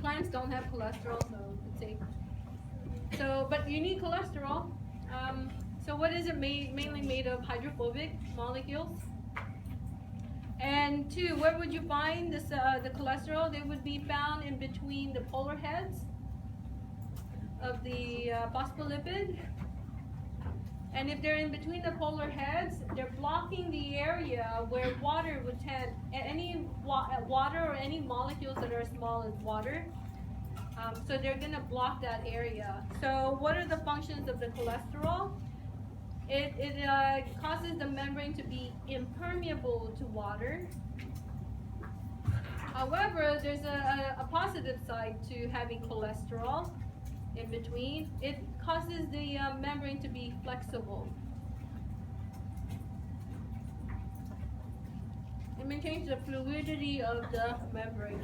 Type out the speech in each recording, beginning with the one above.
plants don't have cholesterol, so it's safe. So, but you need cholesterol. So what is it mainly made of? Hydrophobic molecules. And two, where would you find this, the cholesterol? They would be found in between the polar heads of the phospholipid. And if they're in between the polar heads, they're blocking the area where water would tend, any water or any molecules that are as small as water. So they're going to block that area. So what are the functions of the cholesterol? It causes the membrane to be impermeable to water. However, there's a positive side to having cholesterol in between. It causes the membrane to be flexible. It maintains the fluidity of the membrane.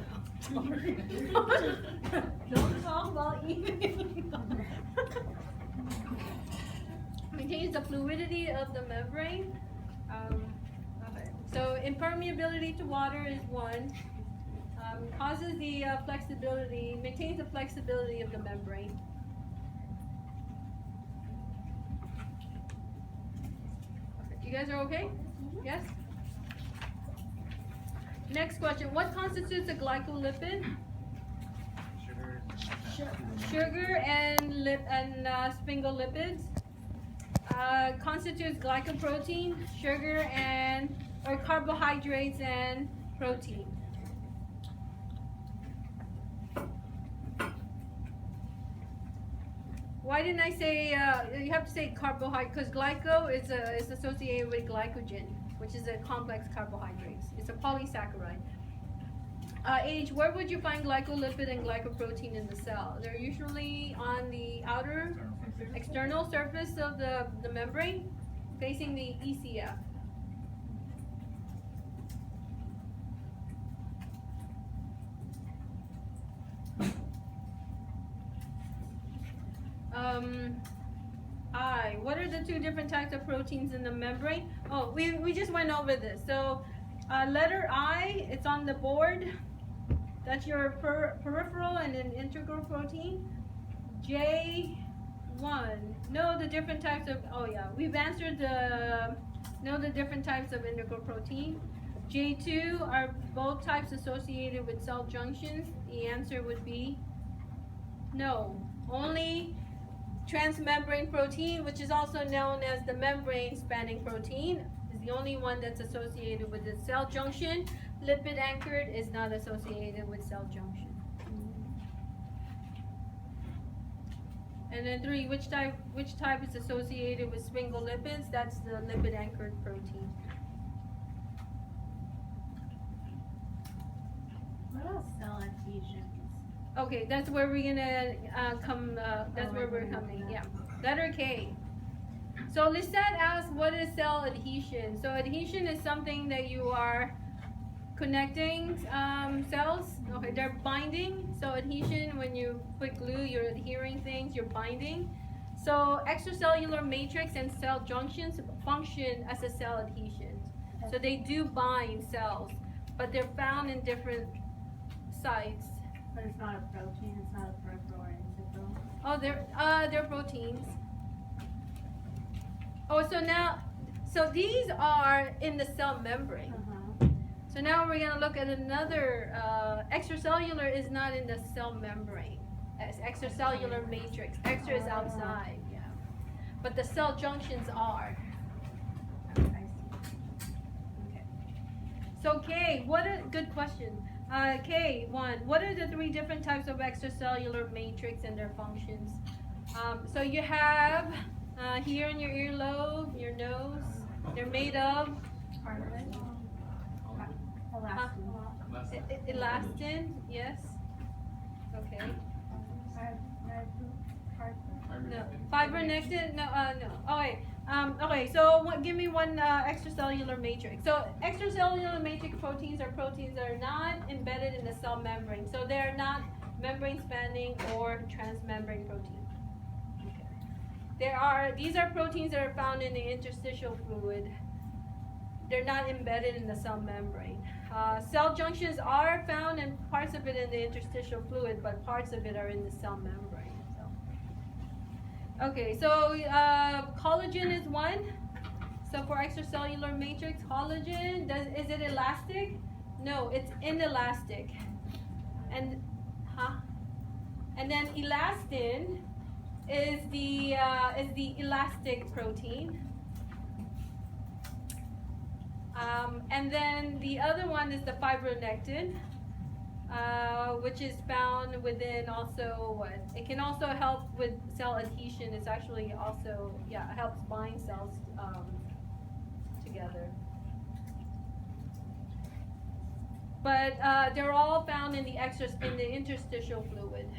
Don't talk about eating. Maintains the fluidity of the membrane. Okay. So impermeability to water is one. Causes the flexibility, maintains the flexibility of the membrane. Okay. You guys are okay? Yes? Next question. What constitutes a glycolipid? Sugar and sphingolipids. Constitutes glycoprotein, sugar or carbohydrates and protein. Why didn't I say, you have to say carbohydrate, because glyco is associated with glycogen, which is a complex carbohydrates. It's a polysaccharide. H, where would you find glycolipid and glycoprotein in the cell? They're usually on the outer external surface of the membrane, facing the ECF. I, what are the two different types of proteins in the membrane? Oh, we just went over this. So letter I, it's on the board. That's your peripheral and an integral protein. J1, know the different types of, oh yeah, we've answered know the different types of integral protein. J2 are both types associated with cell junctions. The answer would be no. Only transmembrane protein, which is also known as the membrane spanning protein, is the only one that's associated with the cell junction. Lipid anchored is not associated with cell junction. And then 3, which type is associated with sphingolipids? That's the lipid anchored protein. What about cell adhesions? Okay, that's where we're gonna come. That's where we're coming. Yeah. Letter K. So Lisette asked, what is cell adhesion? So adhesion is something that you are connecting cells. Okay, they're binding. So adhesion, when you put glue, you're adhering things, you're binding. So extracellular matrix and cell junctions function as a cell adhesion. So they do bind cells, but they're found in different sites. But it's not a protein, it's not a peripheral or integral. Oh, they're proteins. Oh, so these are in the cell membrane. So now we're gonna look at another, extracellular is not in the cell membrane. It's extracellular matrix. Extra is outside, yeah. But the cell junctions are. I see. Okay. So K, good question. K1, what are the 3 different types of extracellular matrix and their functions? So you have here in your earlobe, your nose, they're made of elastin, yes. Okay. No. Fibronectin? No, no. Okay. Okay, so give me one extracellular matrix. So extracellular matrix proteins are proteins that are not embedded in the cell membrane. So they're not membrane spanning or transmembrane protein. Okay. These are proteins that are found in the interstitial fluid. They're not embedded in the cell membrane. Cell junctions are found and parts of it in the interstitial fluid, but parts of it are in the cell membrane. So. Okay, so collagen is one. So for extracellular matrix, collagen, is it elastic? No, it's inelastic. And then elastin is the elastic protein. And then the other one is the fibronectin, which is found within also what? It can also help with cell adhesion. It's actually also, it helps bind cells together. But they're all found in the interstitial fluid.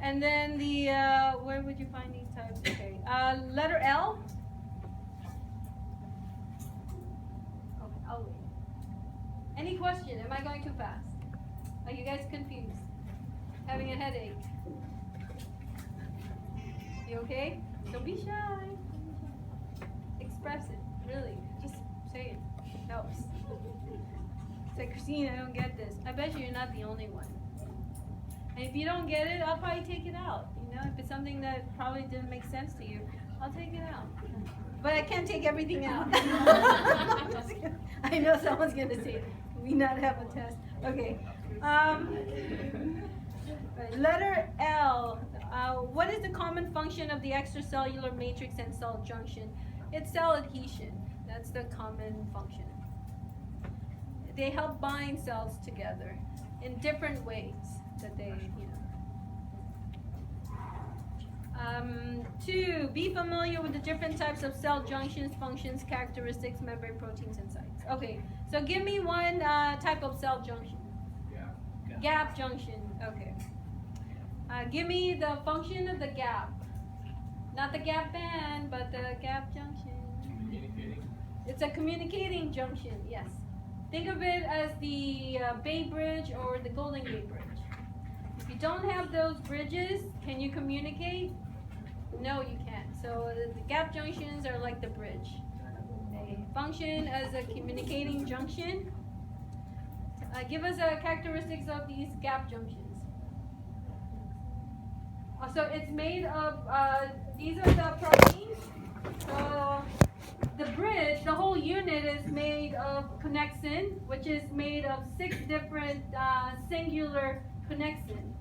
And then where would you find these types? Okay, letter L. Okay, I'll wait. Any question? Am I going too fast? Are you guys confused? Having a headache? You okay? Don't be shy. Express it. Really. Just say it. It helps. Say, Christine, I don't get this. I bet you're not the only one. And if you don't get it, I'll probably take it out. You know, if it's something that probably didn't make sense to you, I'll take it out. But I can't take everything out. I know someone's gonna say, we not have a test. Okay. Letter L. What is the common function of the extracellular matrix and cell junction? It's cell adhesion. That's the common function. They help bind cells together in different ways that they, 2, be familiar with the different types of cell junctions, functions, characteristics, membrane proteins, and sites. Okay, so give me one type of cell junction. Gap junction. Okay. Give me the function of the gap. Not the gap band, but the gap junction. Communicating. It's a communicating junction, yes. Think of it as the Bay Bridge or the Golden Gate Bridge. If you don't have those bridges, can you communicate? No, you can't. So the gap junctions are like the bridge. They function as a communicating junction. Give us characteristics of these gap junctions. So it's made of, these are the proteins. So the bridge, the whole unit is made of connexin, which is made of 6 different singular connexin.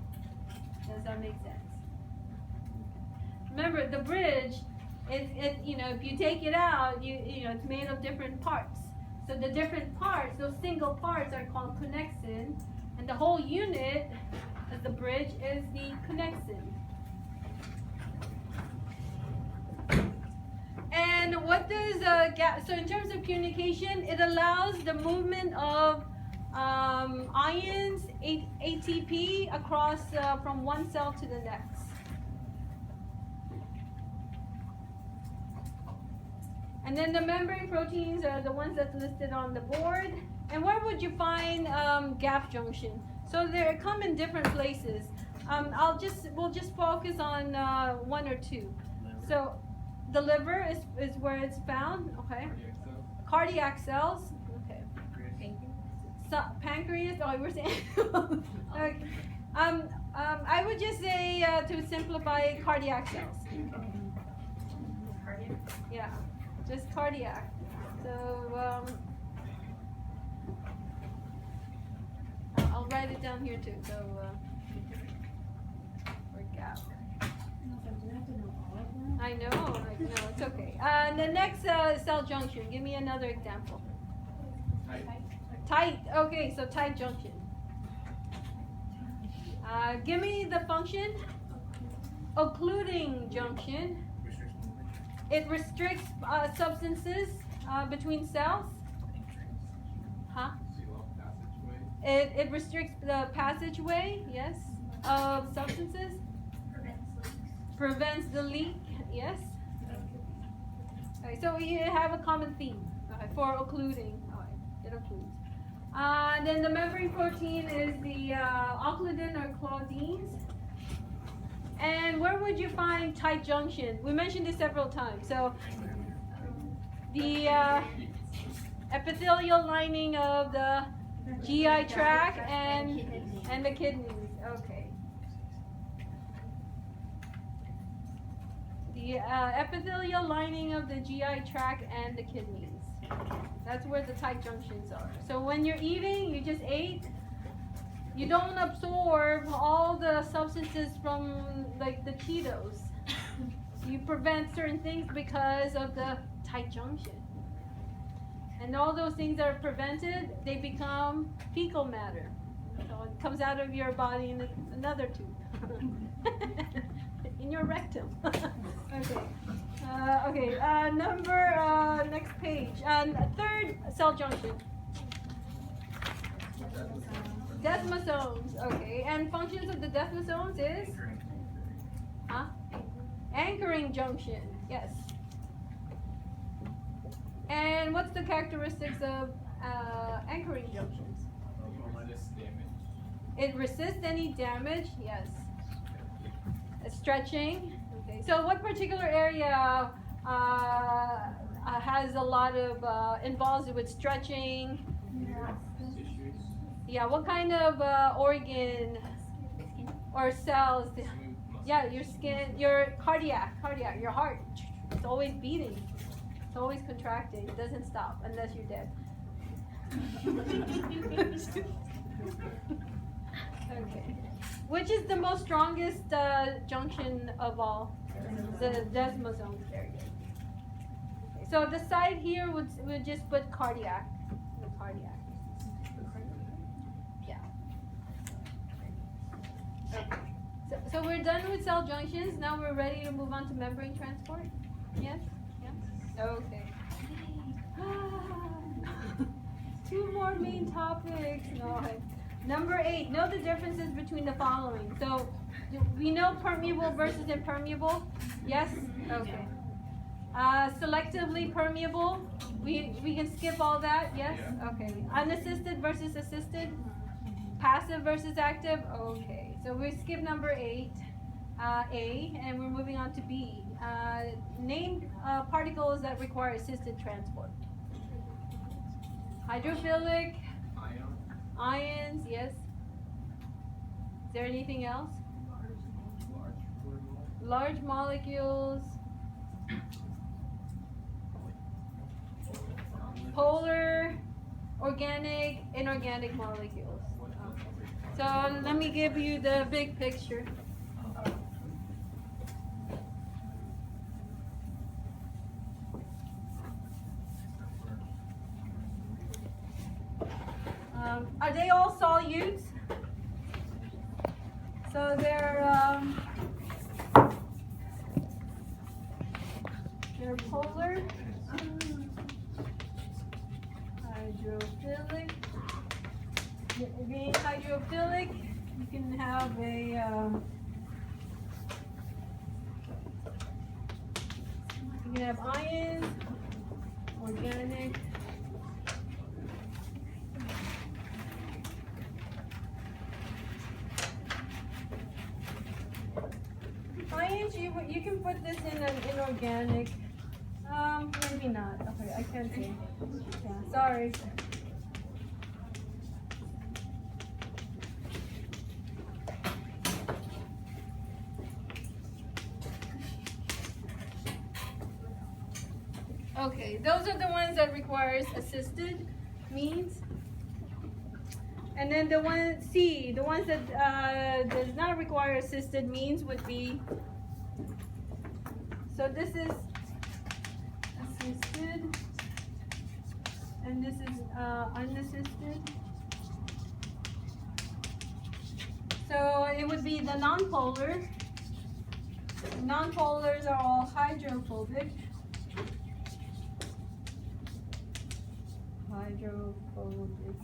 Does that make sense? Remember, the bridge, if you take it out, it's made of different parts. So the different parts, those single parts are called connexin, and the whole unit, as the bridge, is the connexin. And what does gap? So in terms of communication, it allows the movement of ions, ATP, across from one cell to the next. And then the membrane proteins are the ones that's listed on the board. And where would you find gap junction? So they come in different places. We'll just focus on 1 or 2. So the liver is where it's found. Okay. Cardiac cells. Okay. So, pancreas. Oh, you were saying. Okay. I would just say to simplify, cardiac cells. Yeah. Just cardiac. So I'll write it down here too. So for gap. I know, it's okay. The next cell junction. Give me another example. Tight. Okay, so tight junction. Give me the function. Occluding junction. It restricts substances between cells. Huh? It restricts the passageway, yes, of substances. Prevents the leak, yes. Okay, so we have a common theme for occluding. All right, it occludes. Then the membrane protein is the occludin or claudines. And where would you find tight junction? We mentioned this several times. So the epithelial lining of the GI tract and the kidneys. Okay. The epithelial lining of the GI tract and the kidneys. That's where the tight junctions are. So when you're eating, you just ate, you don't absorb all the substances from like the Cheetos. You prevent certain things because of the tight junction. And all those things that are prevented, they become fecal matter. So it comes out of your body in another tube. In your rectum. Okay. Next page. Third cell junction. Desmosomes. Okay. And functions of the desmosomes is? Anchoring junction. Yes. And what's the characteristics of anchoring junctions? It resists any damage. Yes. Stretching. Okay. So what particular area has a lot of involved with stretching? Yeah. What kind of organ or cells? Yeah, your skin, your cardiac, your heart. It's always beating. It's always contracting. It doesn't stop unless you're dead. Okay. Which is the most strongest junction of all? The desmosomes area. Okay. So the side here would just put cardiac. The cardiac. Yeah. Okay. So we're done with cell junctions. Now we're ready to move on to membrane transport. Yes? Yeah? Okay. Two more main topics. No. Number 8, know the differences between the following. So we know permeable versus impermeable. Yes? Okay. Selectively permeable. We can skip all that. Yes? Okay. Unassisted versus assisted. Passive versus active. Okay. So we skip number 8, A, and we're moving on to B. Name particles that require assisted transport. Hydrophilic. Ions, yes. Is there anything else? Large molecules. Polar, organic, inorganic molecules. So let me give you the big picture. Are they all solutes? So they're polar, hydrophilic. Being hydrophilic, you can have ions, organic. Ions, you can put this in an inorganic. Maybe not. Okay, I can't see. Yeah, sorry. Okay, those are the ones that requires assisted means. And then the one C, the ones that does not require assisted means would be, so this is assisted, and this is unassisted. So it would be the nonpolar. Nonpolars are all hydrophobic. Hydrophobic.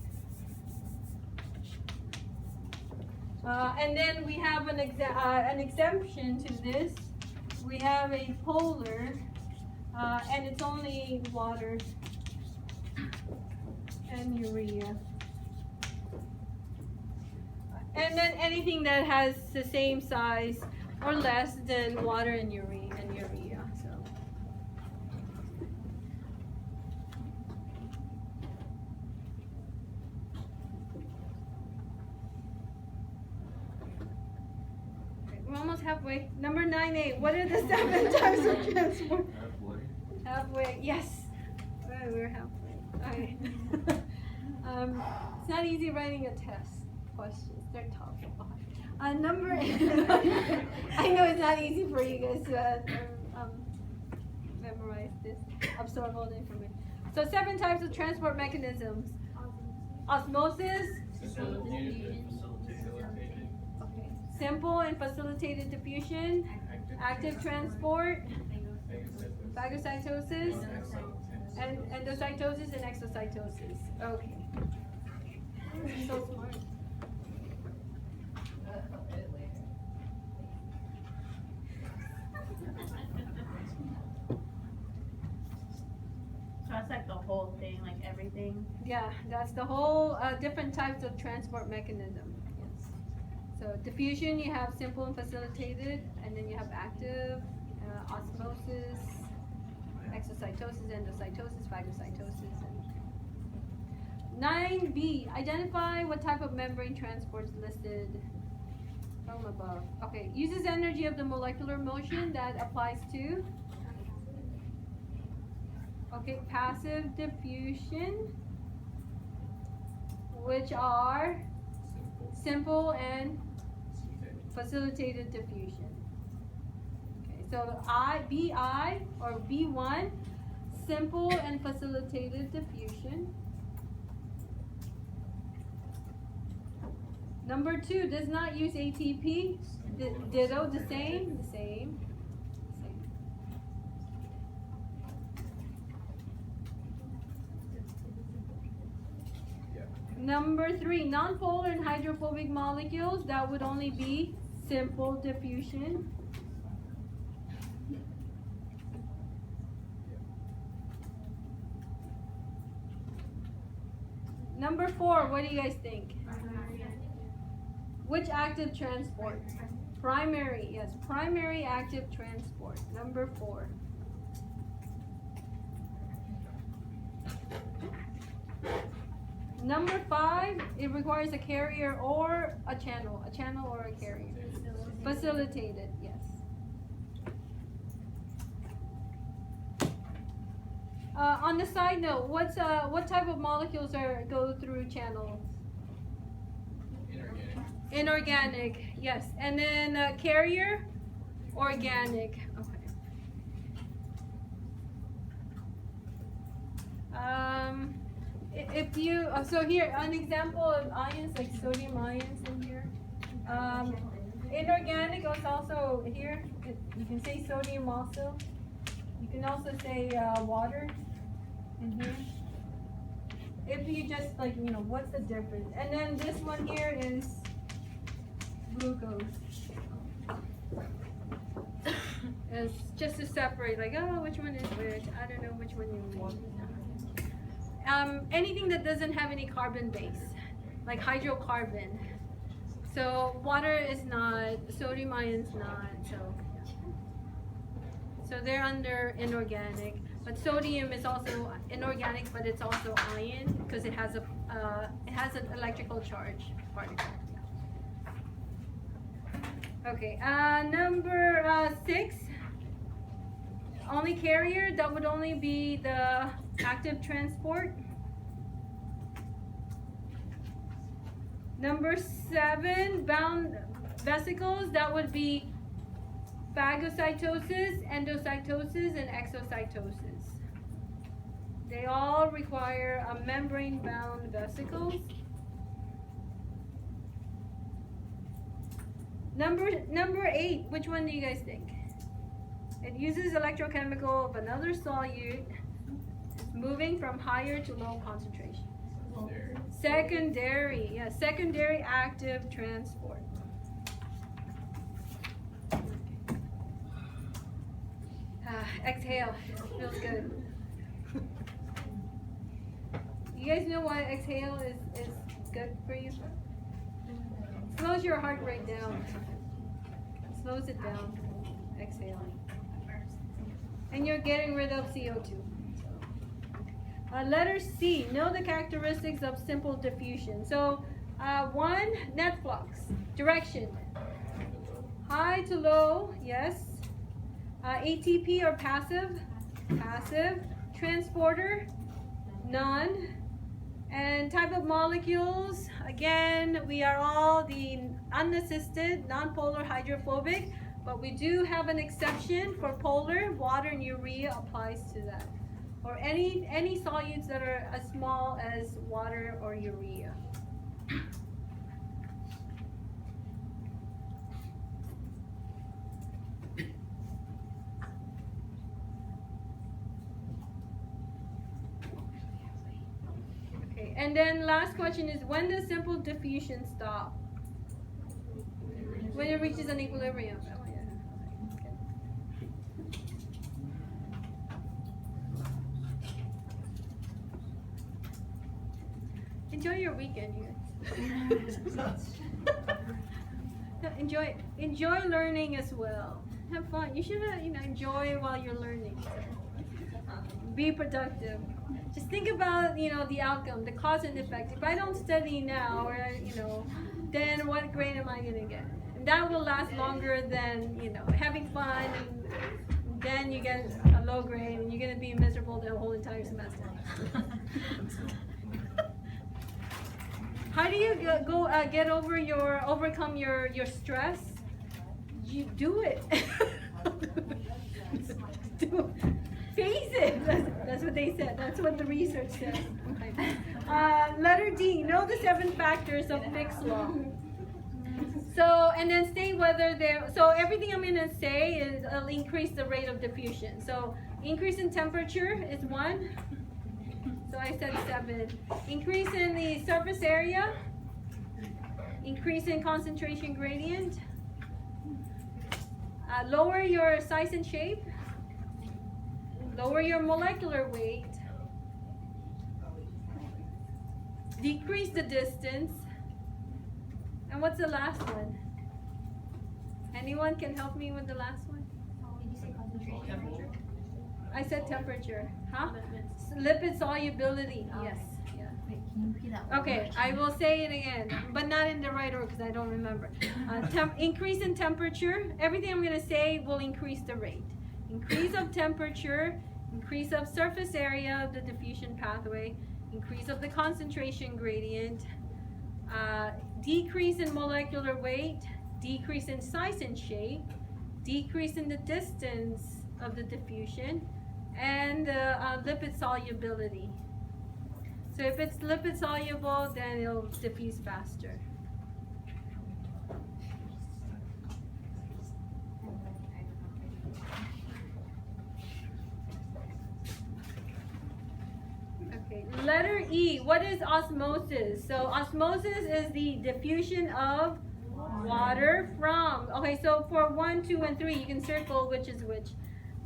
And then we have an exemption to this. We have a polar, and it's only water and urea. And then anything that has the same size or less than water and urea. So halfway. Number 9A. What are the 7 types of transport? Halfway. Yes. Alright, we're halfway. Okay. It's not easy writing a test questions. They're tough. Number. I know it's not easy for you guys to memorize this, absorb all the information. So 7 types of transport mechanisms. Osmosis. Okay. Simple and facilitated diffusion. Active transport. Phagocytosis. And endocytosis and exocytosis. Okay. So smart. So that's like the whole thing, like everything. Yeah, that's the whole different types of transport mechanism. Yes. So diffusion, you have simple and facilitated, and then you have active, osmosis, exocytosis, endocytosis, phagocytosis. 9B, identify what type of membrane transport is listed from above. Okay, uses energy of the molecular motion that applies to. Okay, passive diffusion, which are simple and facilitated diffusion. Okay, so BI or B1, simple and facilitated diffusion. Number 2 does not use ATP. Ditto, the same. Number 3, nonpolar and hydrophobic molecules, that would only be simple diffusion. Number 4, what do you guys think? Which active transport? Primary, yes, primary active transport. Number 4. Number 5, it requires a carrier or a channel or a carrier. Facilitated, yes. On the side note, what type of molecules go through channels? Inorganic, yes. And then carrier, organic. Okay. If you so here an example of ions like sodium ions in here. Inorganic is also here. You can say sodium also. You can also say water in here. If you just like what's the difference? And then this one here is glucose. It's just to separate, like, oh, which one is which? I don't know which one you want. Anything that doesn't have any carbon base, like hydrocarbon. So water is not, sodium ion's not. So they're under inorganic. But sodium is also inorganic, but it's also ion because it has an electrical charge particle. Okay, number 6, only carrier, that would only be the active transport. Number 7, bound vesicles, that would be phagocytosis, endocytosis, and exocytosis. They all require a membrane-bound vesicles. Number 8, which one do you guys think? It uses electrochemical of another solute. It's moving from higher to low concentration. Secondary, yes, secondary active transport. Exhale, feels good. You guys know why exhale is good for you? Slows your heart rate down. Slows it down. Exhaling. And you're getting rid of CO2. Letter C. Know the characteristics of simple diffusion. So, 1, net flux. Direction. High to low, yes. ATP or passive? Passive. Transporter? None. And type of molecules, again, we are all the unassisted, non-polar hydrophobic, but we do have an exception for polar. Water and urea applies to that. Or any solutes that are as small as water or urea. Okay, and then last question is, when does simple diffusion stop? When it reaches an equilibrium. Oh, yeah. Okay. Enjoy your weekend, you guys. enjoy learning as well. Have fun. You should enjoy while you're learning. Be productive. Just think about the outcome, the cause and effect. If I don't study now, or then what grade am I gonna get? And that will last longer than having fun, and then you get a low grade, and you're gonna be miserable the whole entire semester. How do you overcome your stress? You do it. Face it. That's what they said. That's what the research said. Okay. Letter D. Know the 7 factors of Fick's law. So, and then say whether they're. So everything I'm going to say is increase the rate of diffusion. So increase in temperature is 1. So I said 7. Increase in the surface area. Increase in concentration gradient. Lower your size and shape. Lower your molecular weight. Decrease the distance. And what's the last one? Anyone can help me with the last one? Did you say concentration? Temperature? I said temperature. Huh? Lipid solubility. Yes. Yeah. Wait, can you repeat that one? Okay, I will say it again, but not in the right order because I don't remember. Increase in temperature. Everything I'm going to say will increase the rate. Increase of temperature, increase of surface area of the diffusion pathway, increase of the concentration gradient, decrease in molecular weight, decrease in size and shape, decrease in the distance of the diffusion, and lipid solubility. So if it's lipid soluble, then it'll diffuse faster. Okay, letter E. What is osmosis? So osmosis is the diffusion of water from. Okay, so for 1, 2, and 3, you can circle which is which.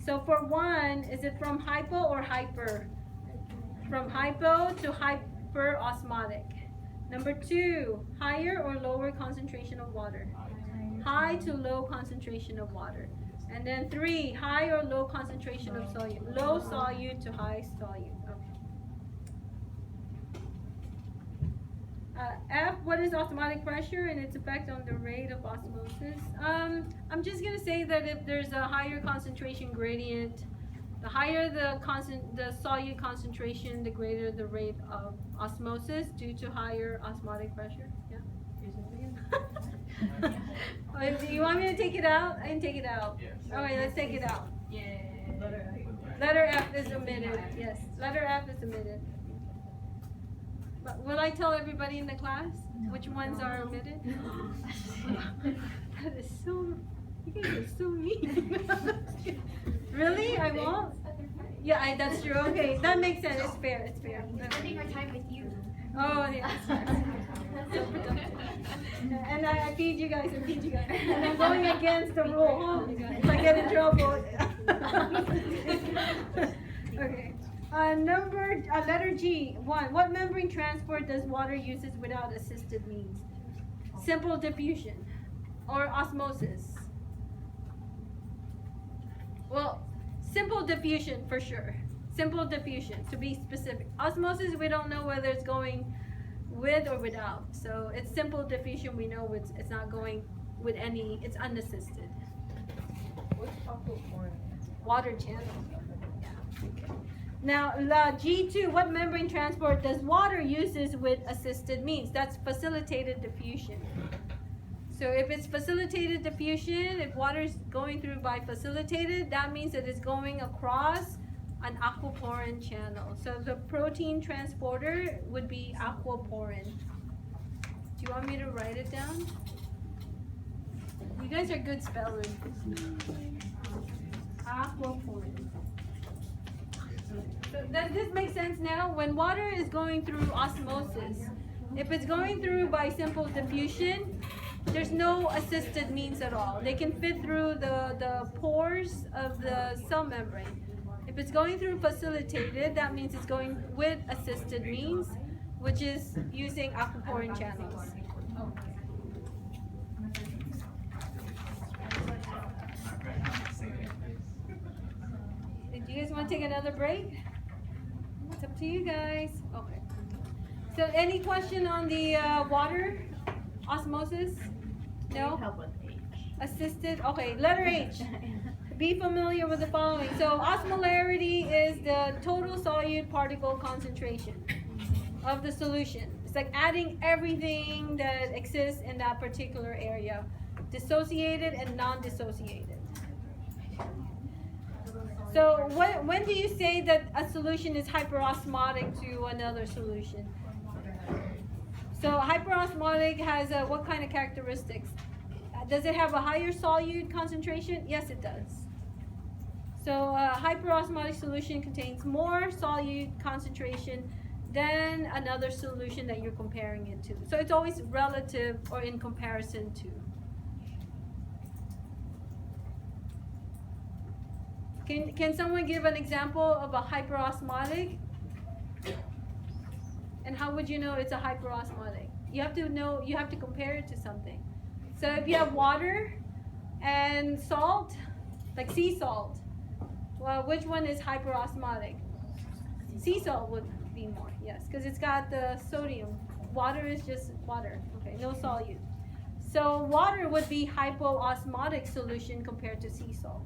So for 1, is it from hypo or hyper? From hypo to hyperosmotic. Number 2, higher or lower concentration of water? High to low concentration of water. And then 3, high or low concentration of solute. Low solute to high solute. Okay. F, what is osmotic pressure and its effect on the rate of osmosis? I'm just going to say that if there's a higher concentration gradient, the higher the solute concentration, the greater the rate of osmosis due to higher osmotic pressure. Yeah. You want me to take it out? I can take it out. Yes. All right, let's take it out. Yeah. Letter F is omitted. Yes, letter F is omitted. But will I tell everybody in the class which ones are omitted? That is so. You guys are so mean. Really? I won't? Yeah, that's true. Okay, that makes sense. It's fair. It's fair. Spending our time with you. Oh, yeah. And I feed you guys. And I'm going against the rule. If I get in trouble. Okay. Letter G. 1. What membrane transport does water uses without assisted means? Simple diffusion or osmosis? Well, simple diffusion for sure. Simple diffusion, to be specific. Osmosis, we don't know whether it's going with or without. So it's simple diffusion, we know it's not going with any, it's unassisted. What's aquaporin? Water channel. Yeah. Okay. Now, G2, what membrane transport does water uses with assisted means? That's facilitated diffusion. So if it's facilitated diffusion, if water is going through by facilitated, that means that it's going across an aquaporin channel. So the protein transporter would be aquaporin. Do you want me to write it down? You guys are good spellers. Aquaporin. So does this make sense now? When water is going through osmosis, if it's going through by simple diffusion, there's no assisted means at all. They can fit through the pores of the cell membrane. If it's going through facilitated, that means it's going with assisted means, which is using aquaporin channels. Do you guys want to take another break? It's up to you guys. Okay. So any question on the water osmosis? No? Help with H. Assisted? Okay, letter H. Be familiar with the following. So osmolarity is the total solute particle concentration of the solution. It's like adding everything that exists in that particular area, dissociated and non-dissociated. So when do you say that a solution is hyperosmotic to another solution? So hyperosmotic has what kind of characteristics? Does it have a higher solute concentration? Yes, it does. So a hyperosmotic solution contains more solute concentration than another solution that you're comparing it to. So it's always relative or in comparison to. Can someone give an example of a hyperosmotic? And how would you know it's a hyperosmotic? You have to know, you have to compare it to something. So if you have water and salt, like sea salt, well, which one is hyperosmotic? Sea salt would be more, yes, because it's got the sodium. Water is just water, okay, no solute. So water would be hypoosmotic solution compared to sea salt.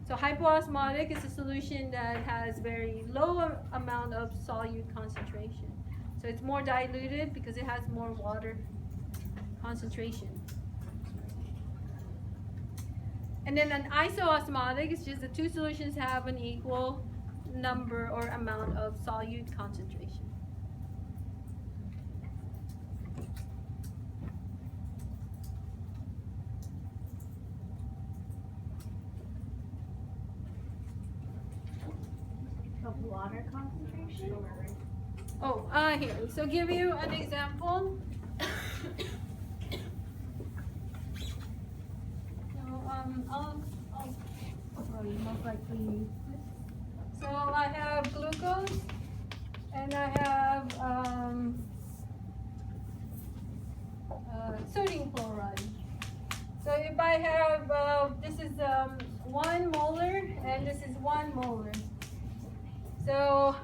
So hypoosmotic is a solution that has very low amount of solute concentration. So it's more diluted because it has more water concentration. And then an isoosmotic is just the two solutions have an equal number or amount of solute concentration. Of water concentration? Oh, here. So give you an example. You most likely use this. So I have glucose and I have sodium chloride. So if I have, this is 1 molar and this is 1 molar. So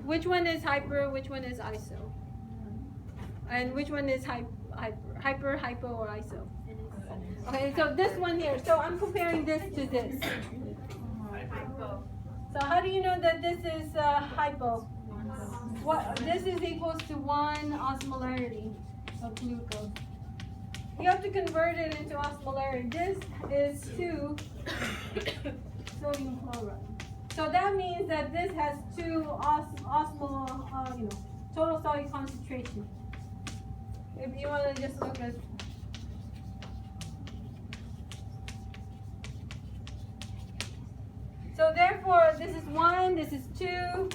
which one is hyper, which one is iso? And which one is hyper, hypo, or iso? Okay, so this one here. So I'm comparing this to this. So how do you know that this is hypo? What this is equals to 1 osmolarity of glucose. You have to convert it into osmolarity. This is 2 sodium chloride. So that means that this has 2 total solute concentration. If you want to just look at. So therefore, this is 1, this is 2,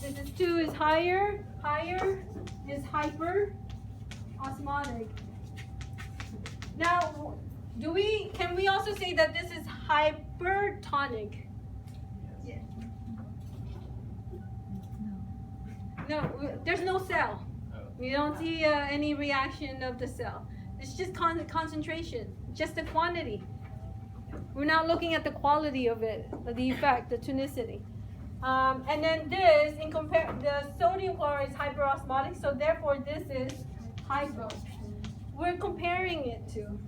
this is 2 is higher is hyper osmotic. Now, can we also say that this is hypertonic? Yes. No, there's no cell. We don't see any reaction of the cell. It's just concentration, just the quantity. We're not looking at the quality of it, the effect, the tonicity. And then this, the sodium chloride is hyperosmotic, so therefore this is hypo. We're comparing it to.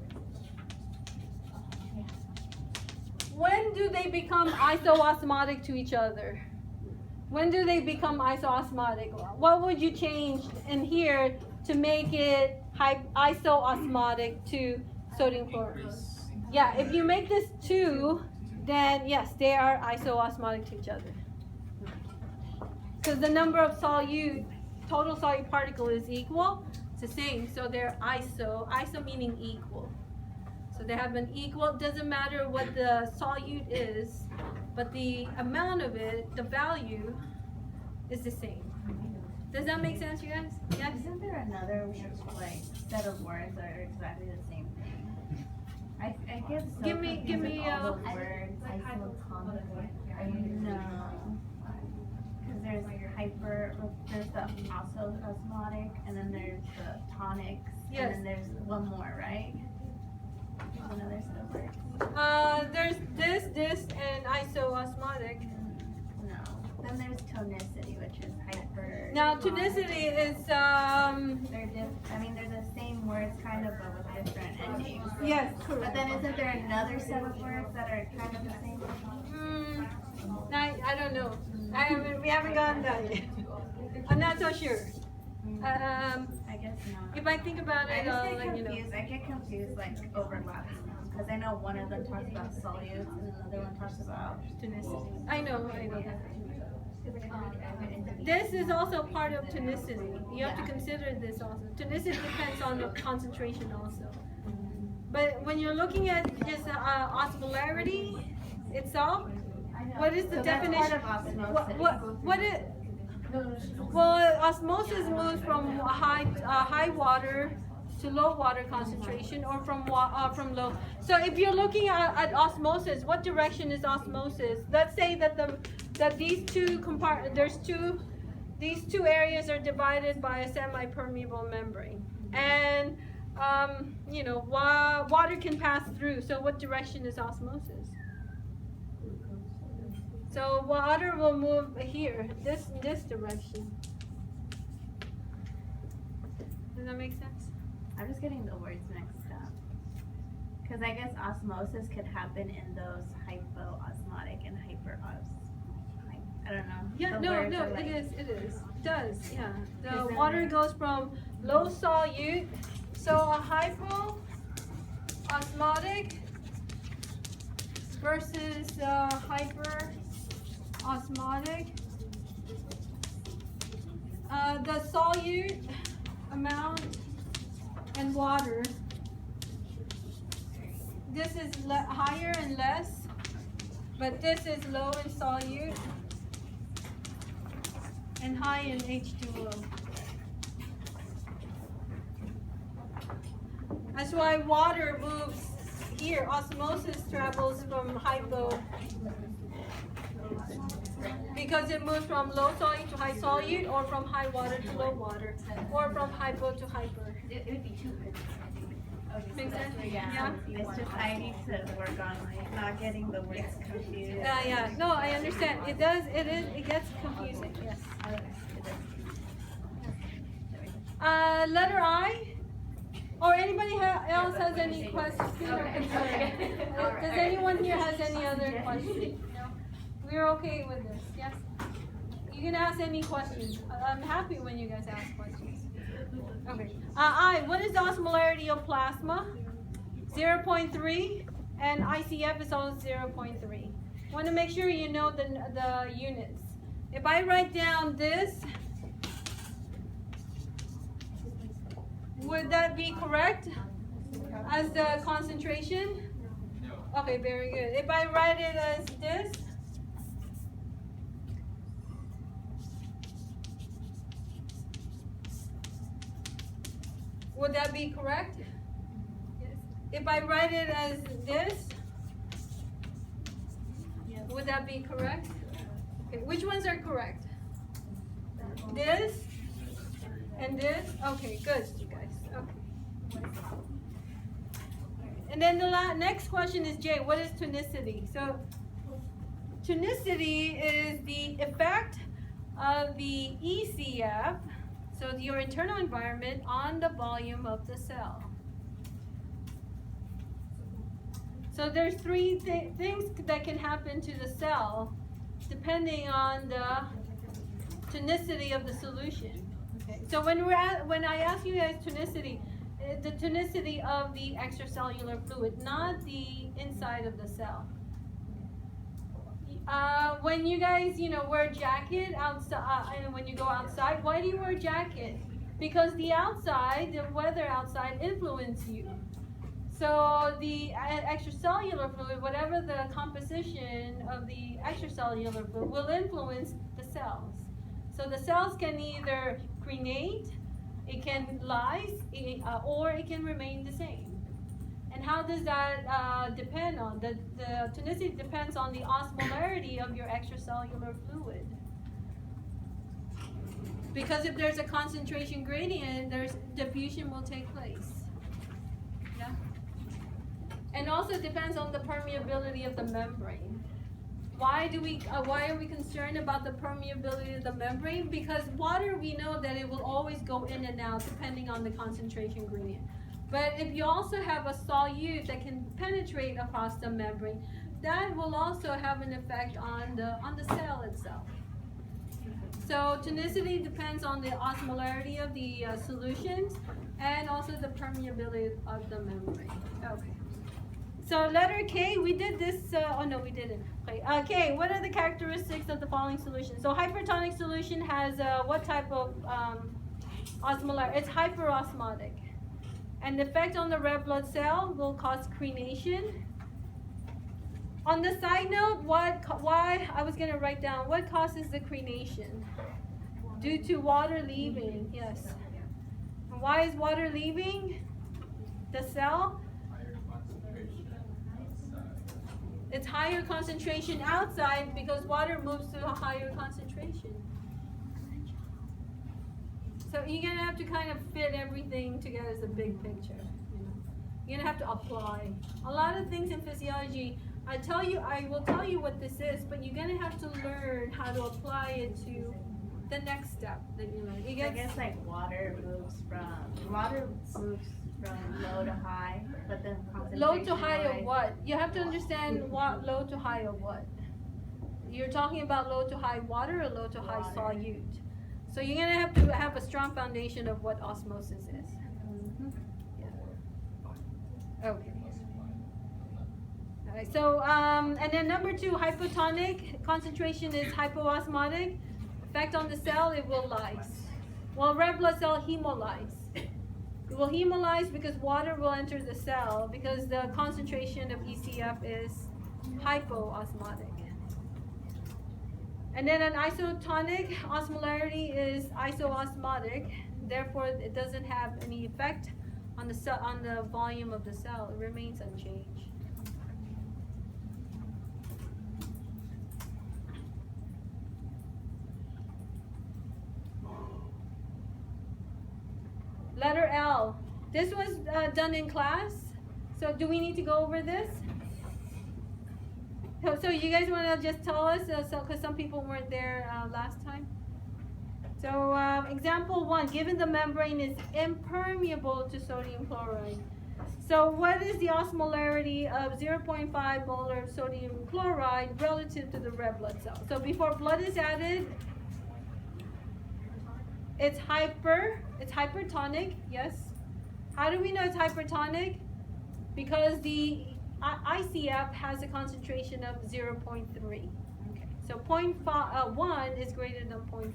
when do they become isoosmotic to each other? When do they become isoosmotic? What would you change in here to make it isoosmotic to sodium chloride? Yeah, if you make this 2, then yes, they are isoosmotic to each other. Because the number of total solute particle is equal. It's the same, so they're iso meaning equal. So they have an equal, doesn't matter what the solute is, but the amount of it, the value, is the same. Does that make sense, you guys? Yes? Isn't there another like set of words that are exactly the same thing? I get so Give me all those words. No. Because there's there's the osmotic, and then there's the tonics, Yes. and then there's one more, right? There's another set of words. There's this, and isoosmotic. No. Then there's tonicity, which is hyper. Now, tonicity is, they're the same words, kind of, but with different endings. yes, But correct. then isn't there another set of words that are kind of the same? I don't know. We haven't gotten that yet. I'm not so sure. I guess not. If I think about I it, just I'll get let you know. confused. I get confused, like, overlapping. Because I know one of them talks about solutes, and another one talks about Tonicity. I know that. tonicity. This is also part of tonicity. You have to consider this also. Tonicity depends on the concentration also. But when you're looking at just osmolarity itself, what is the So that's definition? part of osmosis. What is? Well, osmosis moves from high water to low water concentration, or from low. So if you're looking at osmosis, what direction is osmosis? Let's say that these two areas are divided by a semi-permeable membrane, and water can pass through. So what direction is osmosis? So water will move here, this direction. Does that make sense? I'm just getting the words mixed up. Because I guess osmosis could happen in those hypoosmotic and I don't know. Yeah, The no, words no, are like- it does, yeah. The Is that water right? goes from low solute, so a hypoosmotic versus hyperosmotic. The solute amount and water, this is higher and less, but this is low in solute and high in H2O. That's why water moves here. Osmosis travels from hypo, because it moves from low solute to high solute, or from high water to low water, or from hypo to hyper. It would be two. Make sense? Yeah. It's just I need to work on like not getting the words confused. Yeah. No, I understand. It does. It gets confusing. Yes. Letter I. Or anybody else has any questions or concerns? Does anyone here has any other questions? No? We're okay with this. Yes. You can ask any questions. I'm happy when you guys ask questions. Okay. What is the osmolarity of plasma? 0.3, and ICF is also 0.3. Want to make sure you know the units. If I write down this, would that be correct as the concentration? No. Okay, very good. If I write it as this, would that be correct? Yes. If I write it as this, would that be correct? Okay, which ones are correct? This and this? Okay, good, you guys. Okay. And then the next question is J. What is tonicity? So tonicity is the effect of the ECF, so your internal environment, on the volume of the cell. So there's three things that can happen to the cell depending on the tonicity of the solution. Okay. So when I ask you guys tonicity, the tonicity of the extracellular fluid, not the inside of the cell. When you guys, wear a jacket outside, and when you go outside, why do you wear a jacket? Because the weather outside influences you. So the extracellular fluid, whatever the composition of the extracellular fluid, will influence the cells. So the cells can either crenate, it can lyse, or it can remain the same. And how does that depend on? The tonicity depends on the osmolarity of your extracellular fluid. Because if there's a concentration gradient, diffusion will take place. Yeah? And also it depends on the permeability of the membrane. Why are we concerned about the permeability of the membrane? Because water, we know that it will always go in and out depending on the concentration gradient. But if you also have a solute that can penetrate across the membrane, that will also have an effect on the cell itself. So tonicity depends on the osmolarity of the solutions and also the permeability of the membrane. Okay. So letter K, we did this, oh no, we didn't. Okay, K, what are the characteristics of the following solution? So hypertonic solution has what type of osmolarity? It's hyperosmotic. And the effect on the red blood cell will cause crenation. On the side note, why, I was gonna write down, what causes the crenation? Due to water leaving, yes. And why is water leaving the cell? It's higher concentration outside because water moves to a higher concentration. So you're gonna have to kind of fit everything together as a big picture. You're gonna have to apply a lot of things in physiology. I will tell you what this is, but you're gonna have to learn how to apply it to the next step that you learn. I guess like water moves from low to high, but then concentration. Low to high of what? You have to understand what low to high of what. You're talking about low to high water or low to high solute. So you're gonna have to have a strong foundation of what osmosis is. Mm-hmm. Yeah. Okay. All right. So and then number 2, hypotonic concentration is hypoosmotic. Effect on the cell, it will lyse. Well, red blood cell hemolyze. It will hemolyze because water will enter the cell because the concentration of ECF is hypoosmotic. And then an isotonic osmolarity is isoosmotic. Therefore, it doesn't have any effect on the volume of the cell. It remains unchanged. Letter L. This was done in class. So do we need to go over this? So you guys want to just tell us, because some people weren't there last time. So example 1, given the membrane is impermeable to sodium chloride. So what is the osmolarity of 0.5 molar of sodium chloride relative to the red blood cell? So before blood is added, it's hypertonic, yes. How do we know it's hypertonic? Because the ICF has a concentration of 0.3. Okay, so 0.1 is greater than 0.3.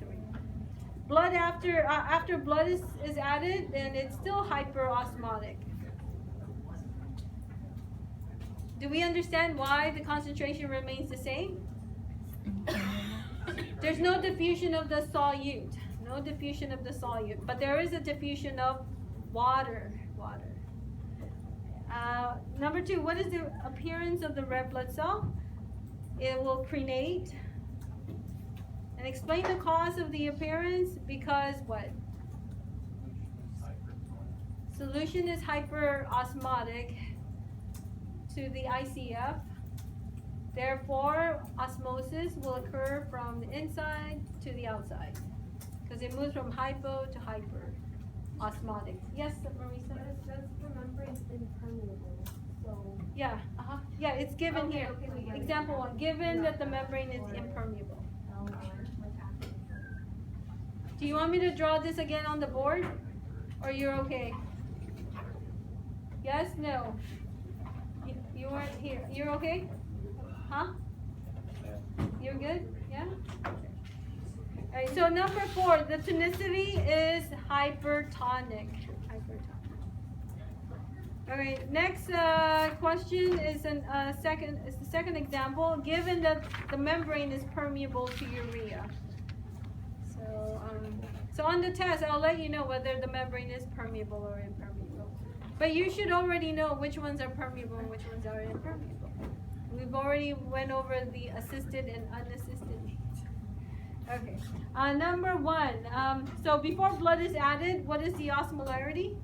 Blood after blood is added, then it's still hyperosmotic. Do we understand why the concentration remains the same? There's no diffusion of the solute. No diffusion of the solute, but there is a diffusion of water. Number 2, what is the appearance of the red blood cell? It will crenate. And explain the cause of the appearance, because what? Solution is hyperosmotic to the ICF. Therefore, osmosis will occur from the inside to the outside. Because it moves from hypo to hyper osmotic. Yes, Marisa? Does the membrane impermeable? So yeah. Yeah, it's given Okay, here. okay, we get it. Example 1, given that the membrane is impermeable. Do you want me to draw this again on the board? Or you're okay? Yes? No? You weren't here. You're okay? Huh? You're good? Yeah? Alright, so number 4, the tonicity is hypertonic. Alright, next question is the second example. Given that the membrane is permeable to urea. So on the test, I'll let you know whether the membrane is permeable or impermeable. But you should already know which ones are permeable and which ones are impermeable. We've already went over the assisted and unassisted means. Okay. Number 1. So before blood is added, what is the osmolarity?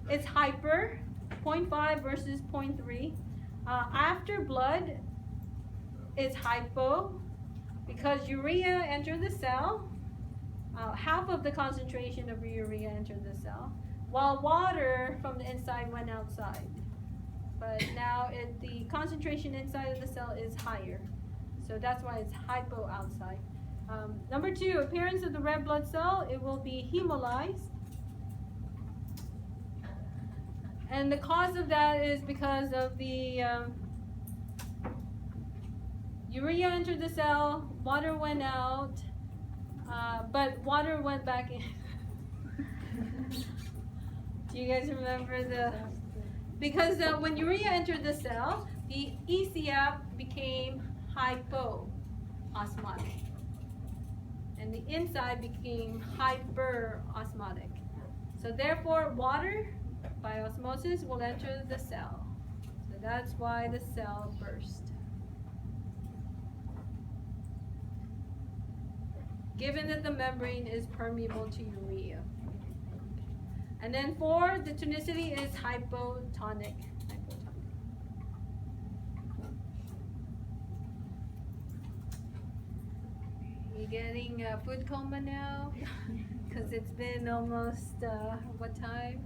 It's hyper, 0.5 versus 0.3. After blood, it's hypo, because urea entered the cell. Half of the concentration of urea entered the cell, while water from the inside went outside. But now the concentration inside of the cell is higher. So that's why it's hypo outside. Number 2, appearance of the red blood cell, it will be hemolyzed. And the cause of that is because of the urea entered the cell, water went out, but water went back in. Do you guys remember because when urea entered the cell, the ECF became hypoosmotic. And the inside became hyperosmotic. So therefore, water by osmosis will enter the cell. So that's why the cell burst. Given that the membrane is permeable to urea. And then 4, the tonicity is hypotonic. You getting food coma now? Because it's been almost, what time?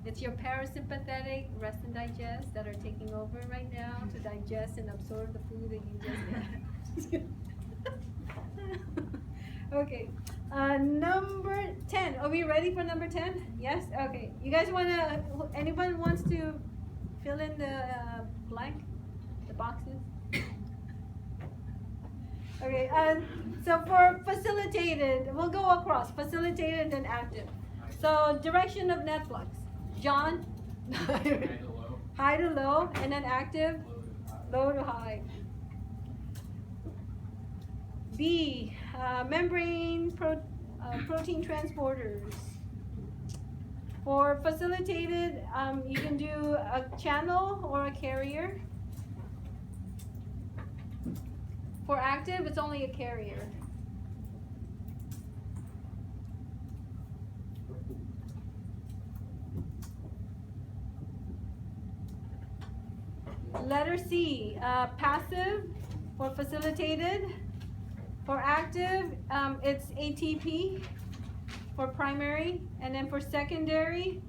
It's your parasympathetic rest and digest that are taking over right now to digest and absorb the food that you just ate. Okay, number 10. Are we ready for number 10? Yes? Okay. You guys anyone wants to fill in the blank? The boxes? Okay, so for facilitated, we'll go across. Facilitated and active. So direction of net flux. John? High to low. And then active? Low to high. B, membrane protein transporters. For facilitated, you can do a channel or a carrier. For active, it's only a carrier. Letter C, passive for facilitated. For active, it's ATP for primary, and then for secondary,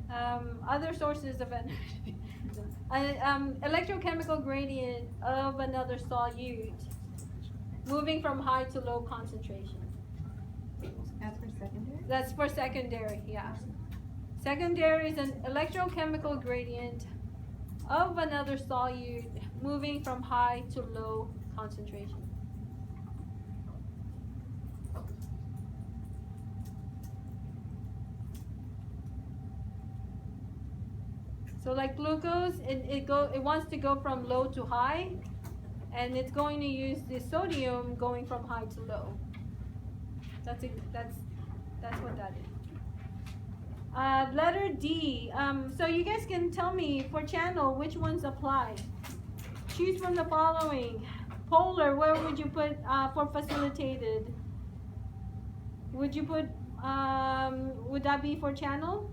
other sources of energy. Electrochemical gradient of another solute moving from high to low concentration. That's for secondary? That's for secondary, yeah. Secondary is an electrochemical gradient of another solute moving from high to low concentration. So like glucose, it wants to go from low to high, and it's going to use the sodium going from high to low. That's what that is. Letter D. So you guys can tell me for channel which ones apply. Choose from the following. Polar, where would you put for facilitated? Would you put, would that be for channel?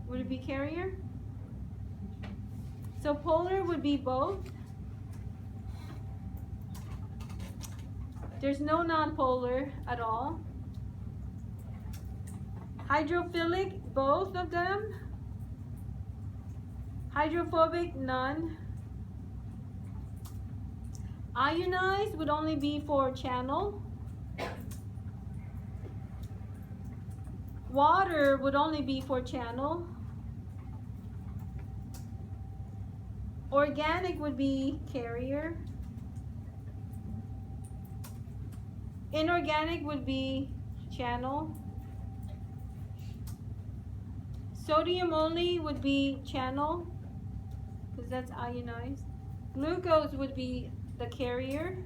Would it be carrier? So polar would be both. There's no non-polar at all. Hydrophilic, both of them. Hydrophobic, none. Ionized would only be for channel. Water would only be for channel. Organic would be carrier. Inorganic would be channel. Sodium only would be channel, because that's ionized. Glucose would be the carrier.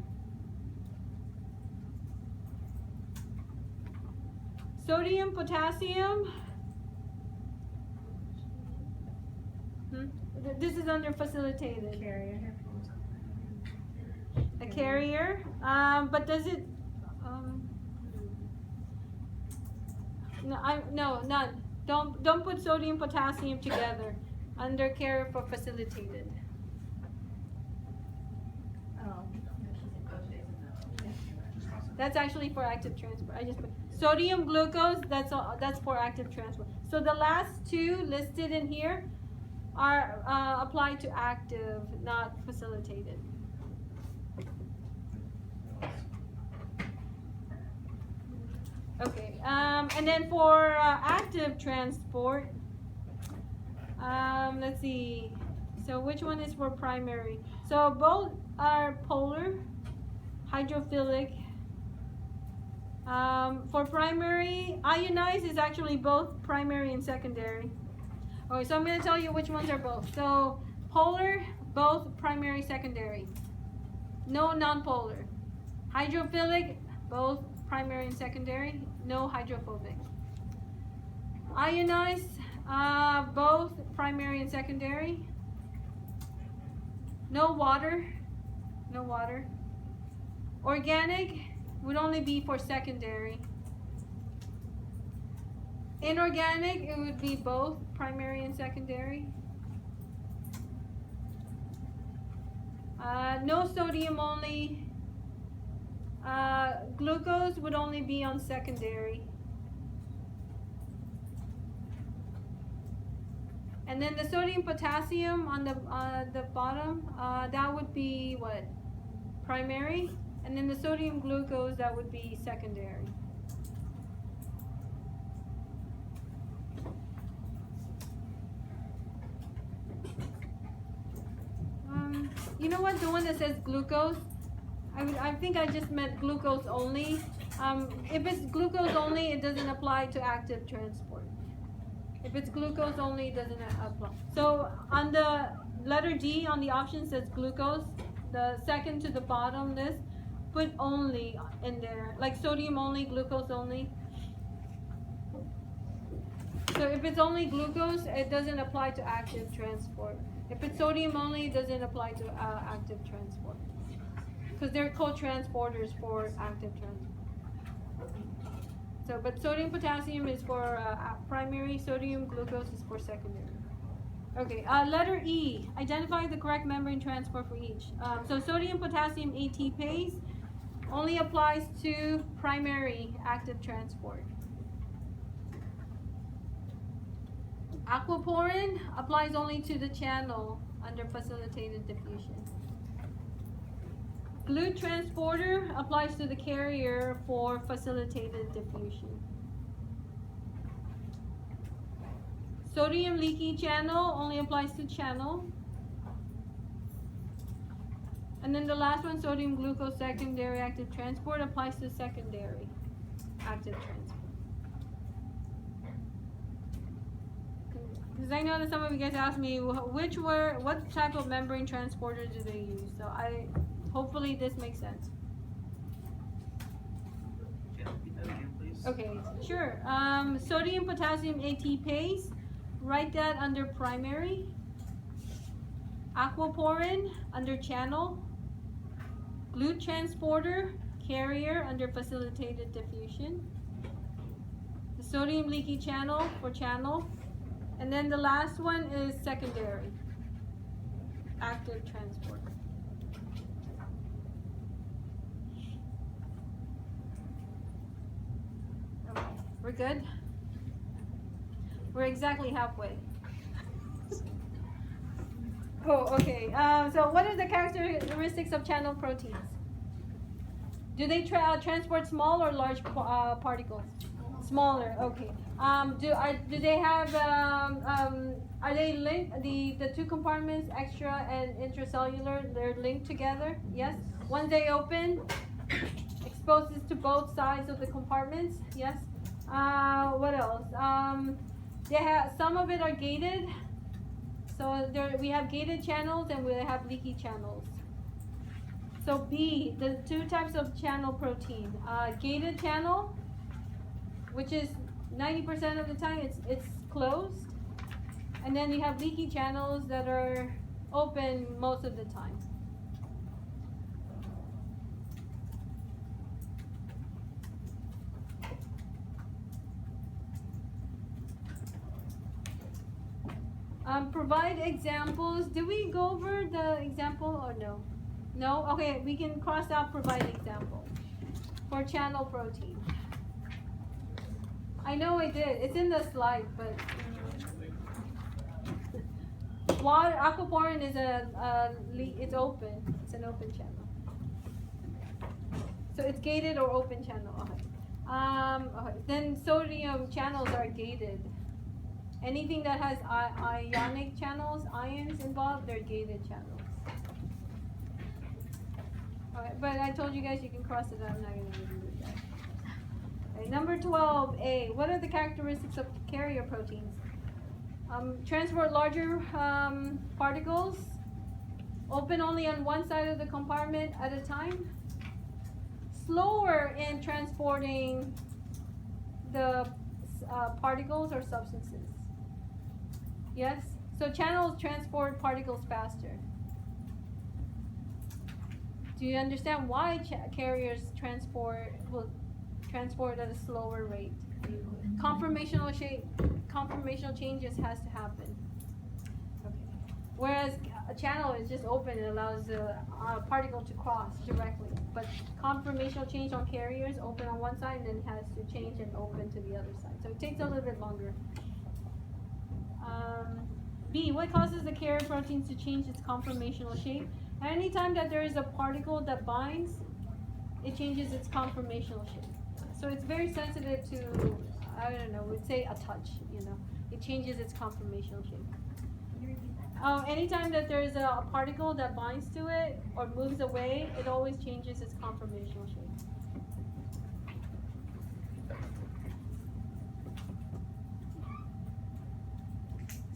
Sodium, potassium. This is under facilitated. Carrier. A carrier. But does it? No, none. Don't put sodium, potassium together under carrier for facilitated. Oh. That's actually for active transport. I just put sodium, glucose. That's for active transport. So the last two listed in here are applied to active, not facilitated. Okay, and then for active transport, let's see. So which one is for primary? So both are polar, hydrophilic. For primary, ionized is actually both primary and secondary. Okay, so I'm going to tell you which ones are both. So polar, both primary, secondary. No non-polar. Hydrophilic, both primary and secondary. No hydrophobic. Ionized, both primary and secondary. No water. No water. Organic would only be for secondary. Inorganic, it would be both primary and secondary. No sodium only. Glucose would only be on secondary. And then the sodium potassium on the bottom, that would be what? Primary. And then the sodium glucose, that would be secondary. You know what? The one that says glucose, I think I just meant glucose only. If it's glucose only, it doesn't apply to active transport. If it's glucose only, it doesn't apply. So on the letter D on the option says glucose, the second to the bottom list, put only in there, like sodium only, glucose only. So if it's only glucose, it doesn't apply to active transport. If it's sodium only, it doesn't apply to active transport. Because they're co-transporters for active transport. So, but sodium potassium is for primary, sodium glucose is for secondary. Okay, letter E, identify the correct membrane transport for each. So sodium potassium ATPase only applies to primary active transport. Aquaporin applies only to the channel under facilitated diffusion. Glute transporter applies to the carrier for facilitated diffusion. Sodium leaky channel only applies to channel. And then the last one, sodium glucose secondary active transport, applies to secondary active transport. Because I know that some of you guys asked me what type of membrane transporter do they use? So hopefully this makes sense. Can you repeat that again, please? Okay, sure. Sodium potassium ATPase, write that under primary. Aquaporin under channel. Glute transporter, carrier under facilitated diffusion. The sodium leaky channel for channel. And then the last one is secondary active transport. Okay, we're good? We're exactly halfway. Oh, okay. So what are the characteristics of channel proteins? Do they transport small or large particles? Smaller. Okay. Do they have are they linked? The two compartments, extra and intracellular, they're linked together. Yes. Once they open, exposes to both sides of the compartments. Yes. What else? They have some of it are gated. So there we have gated channels and we have leaky channels. So B, the two types of channel protein. Gated channel, which is 90% of the time it's closed. And then you have leaky channels that are open most of the time. Provide examples. Did we go over the example or no? No? Okay, we can cross out provide example for channel protein. I know I did. It's in the slide, but water aquaporin is it's open. It's an open channel. So it's gated or open channel. Okay. Okay. Then sodium channels are gated. Anything that has ionic channels, ions involved, they're gated channels. Alright, but I told you guys you can cross it out. I'm not going to do that. Okay, number 12A. What are the characteristics of carrier proteins? Transport larger particles. Open only on one side of the compartment at a time. Slower in transporting the particles or substances. Yes? So channels transport particles faster. Do you understand why carriers will transport at a slower rate? Conformational changes has to happen. Okay. Whereas a channel is just open, it allows a particle to cross directly. But conformational change on carriers open on one side and then has to change and open to the other side. So it takes a little bit longer. B, what causes the carrier proteins to change its conformational shape? Anytime that there is a particle that binds, it changes its conformational shape. So it's very sensitive to, I don't know, we'd say a touch, you know. It changes its conformational shape. Can you repeat that? Anytime that there is a particle that binds to it or moves away, it always changes its conformational shape.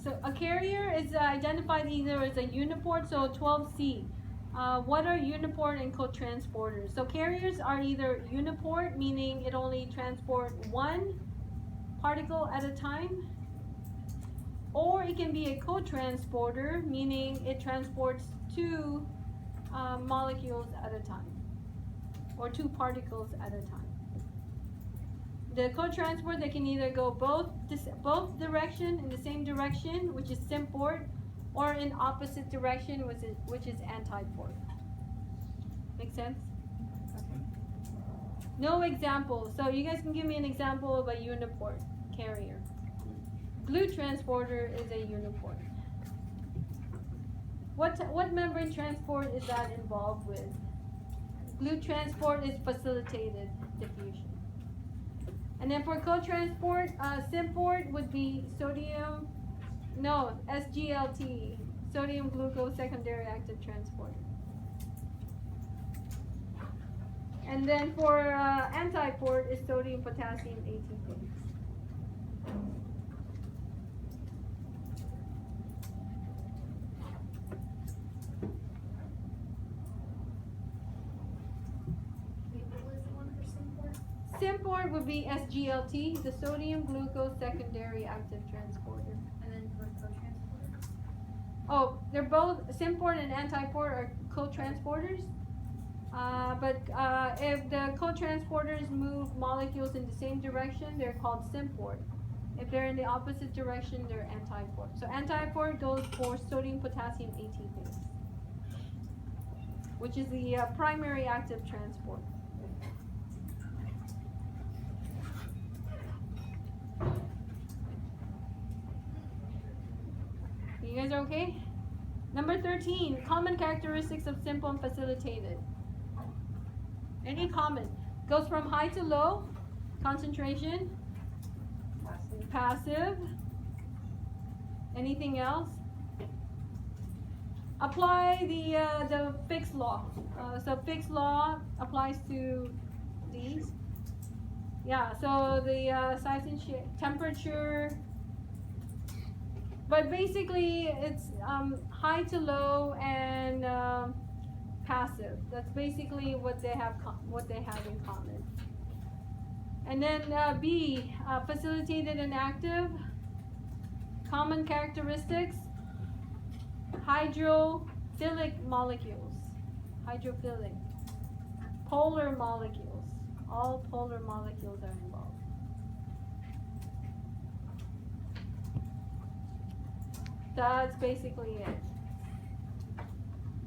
So a carrier is identified either as a uniport, so 12C. What are uniport and co-transporters? So carriers are either uniport, meaning it only transports one particle at a time, or it can be a co-transporter, meaning it transports two molecules at a time, or two particles at a time. The co-transport, they can either go both direction in the same direction, which is symport, or in opposite direction, which is antiport. Make sense? Okay. No example. So you guys can give me an example of a uniport carrier. Glue transporter is a uniport. What membrane transport is that involved with? Glue transport is facilitated diffusion. And then for co-transport, symport would be SGLT, sodium glucose secondary active transporter. And then for antiport is sodium potassium ATP. Symport would be SGLT, the sodium glucose secondary active transporter. And then for co-transporter? Oh, they're both symport and antiport are co-transporters. But if the co-transporters move molecules in the same direction, they're called symport. If they're in the opposite direction, they're antiport. So antiport goes for sodium potassium ATP, which is the primary active transport. You guys are okay? Number 13, common characteristics of simple and facilitated. Any common? Goes from high to low, concentration, passive. Anything else? Apply the Fick's law. So Fick's law applies to these. Yeah, so the size and shape, temperature. But basically, it's high to low and passive. That's basically what they have in common. And then B, facilitated and active. Common characteristics: hydrophilic molecules, hydrophilic, polar molecules. All polar molecules are involved. That's basically it.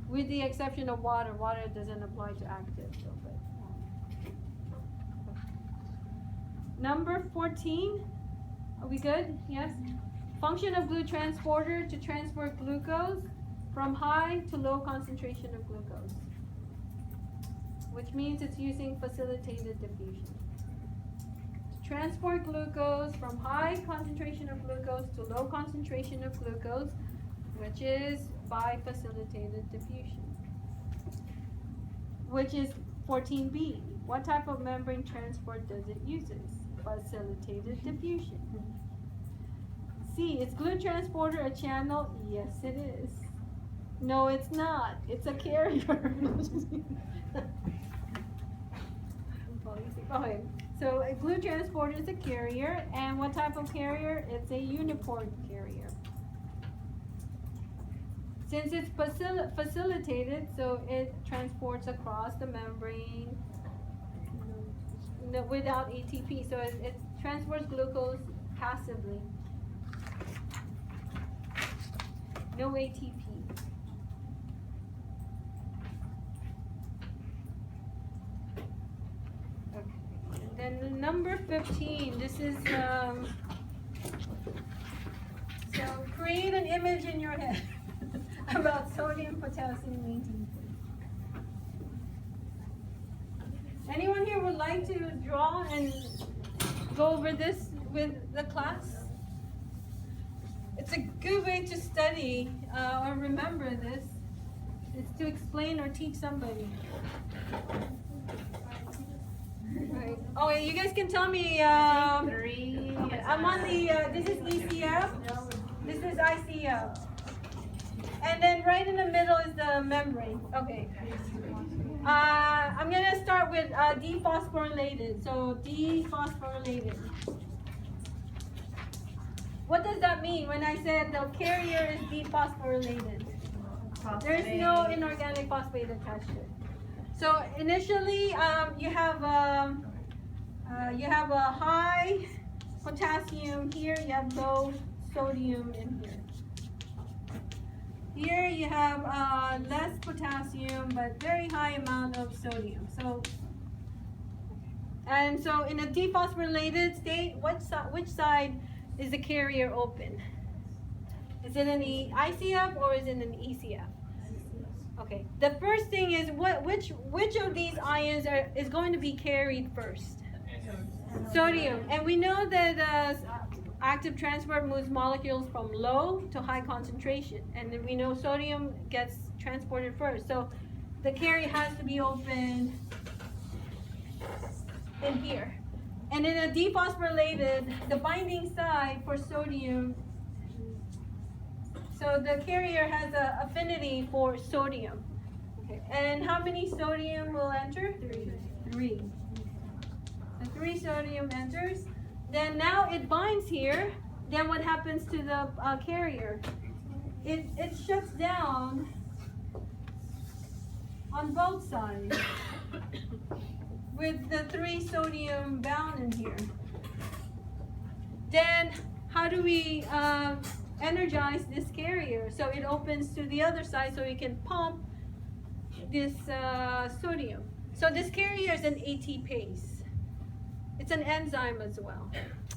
With the exception of water. Water doesn't apply to active. So, but, Number 14. Are we good? Yes? Function of glue transporter to transport glucose from high to low concentration of glucose. Which means it's using facilitated diffusion. To transport glucose from high concentration of glucose to low concentration of glucose, which is by facilitated diffusion. Which is 14b. What type of membrane transport does it use? Facilitated diffusion. C, is glue transporter a channel? Yes, it is. No, it's not. It's a carrier. Okay, so a glue transporter is a carrier, and what type of carrier? It's a uniport carrier. Since it's facilitated, so it transports across the membrane without ATP. So it transports glucose passively. No ATP. Okay. And then number 15, this is, so create an image in your head about sodium, potassium, ATP. Anyone here would like to draw and go over this with the class? It's a good way to study or remember this. It's to explain or teach somebody. Right. Oh, you guys can tell me. Three. Okay, I'm on the. This is ECF. This is ICF. And then right in the middle is the membrane. Okay. I'm gonna start with dephosphorylated. So dephosphorylated. What does that mean when I said the carrier is dephosphorylated? There is no inorganic phosphate attached to it. So initially, you have a high potassium here. You have low sodium in here. Here you have less potassium, but very high amount of sodium. So, and so in a dephosphorylated state, which side is the carrier open? Is it an ICF or is it an ECF? Okay. The first thing is which of these ions is going to be carried first? Sodium. And we know that active transport moves molecules from low to high concentration, and then we know sodium gets transported first. So the carrier has to be open in here. And in a dephosphorylated, the binding site for sodium, so the carrier has an affinity for sodium. Okay. And how many sodium will enter? Three. So 3 sodium enters. Then now it binds here. Then what happens to the carrier? It shuts down on both sides with the 3 sodium bound in here. Then how do we energize this carrier? So it opens to the other side so you can pump this sodium. So this carrier is an ATPase. It's an enzyme as well.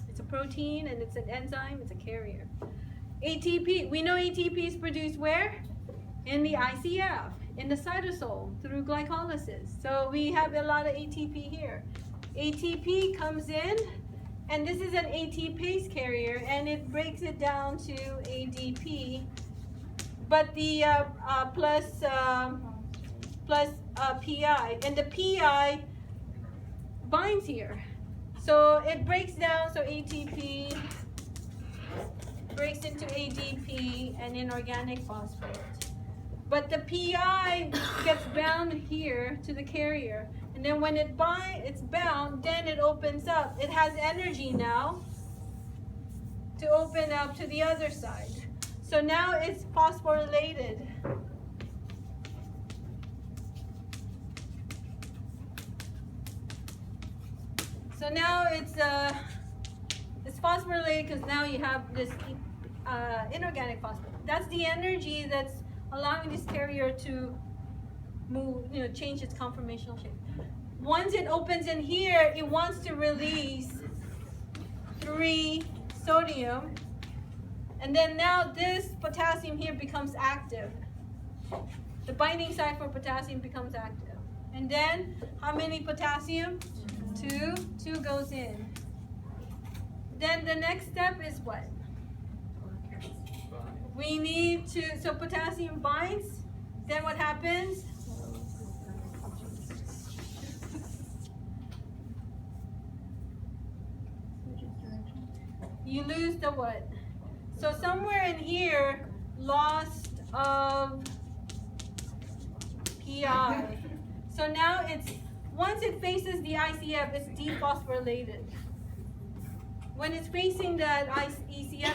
It's a protein and it's an enzyme, it's a carrier. ATP, we know ATP is produced where? in the ICF, in the cytosol through glycolysis. So we have a lot of ATP here. ATP comes in, and this is an ATPase carrier, and it breaks it down to ADP. But the plus PI, and the PI binds here. So it breaks down, so ATP breaks into ADP and inorganic phosphate. But the PI gets bound here to the carrier. And then when it's bound, then it opens up. It has energy now to open up to the other side. So now it's phosphorylated. So now it's phosphorylated because now you have this inorganic phosphate. That's the energy that's allowing this carrier to move, change its conformational shape. Once it opens in here, it wants to release 3 sodium. And then now this potassium here becomes active. The binding site for potassium becomes active. And then, how many potassium? 2. 2 goes in. Then the next step is what? We need to, so potassium binds. Then what happens? You lose the what? So somewhere in here, loss of PI. So now once it faces the ICF, it's dephosphorylated. When it's facing that ECF,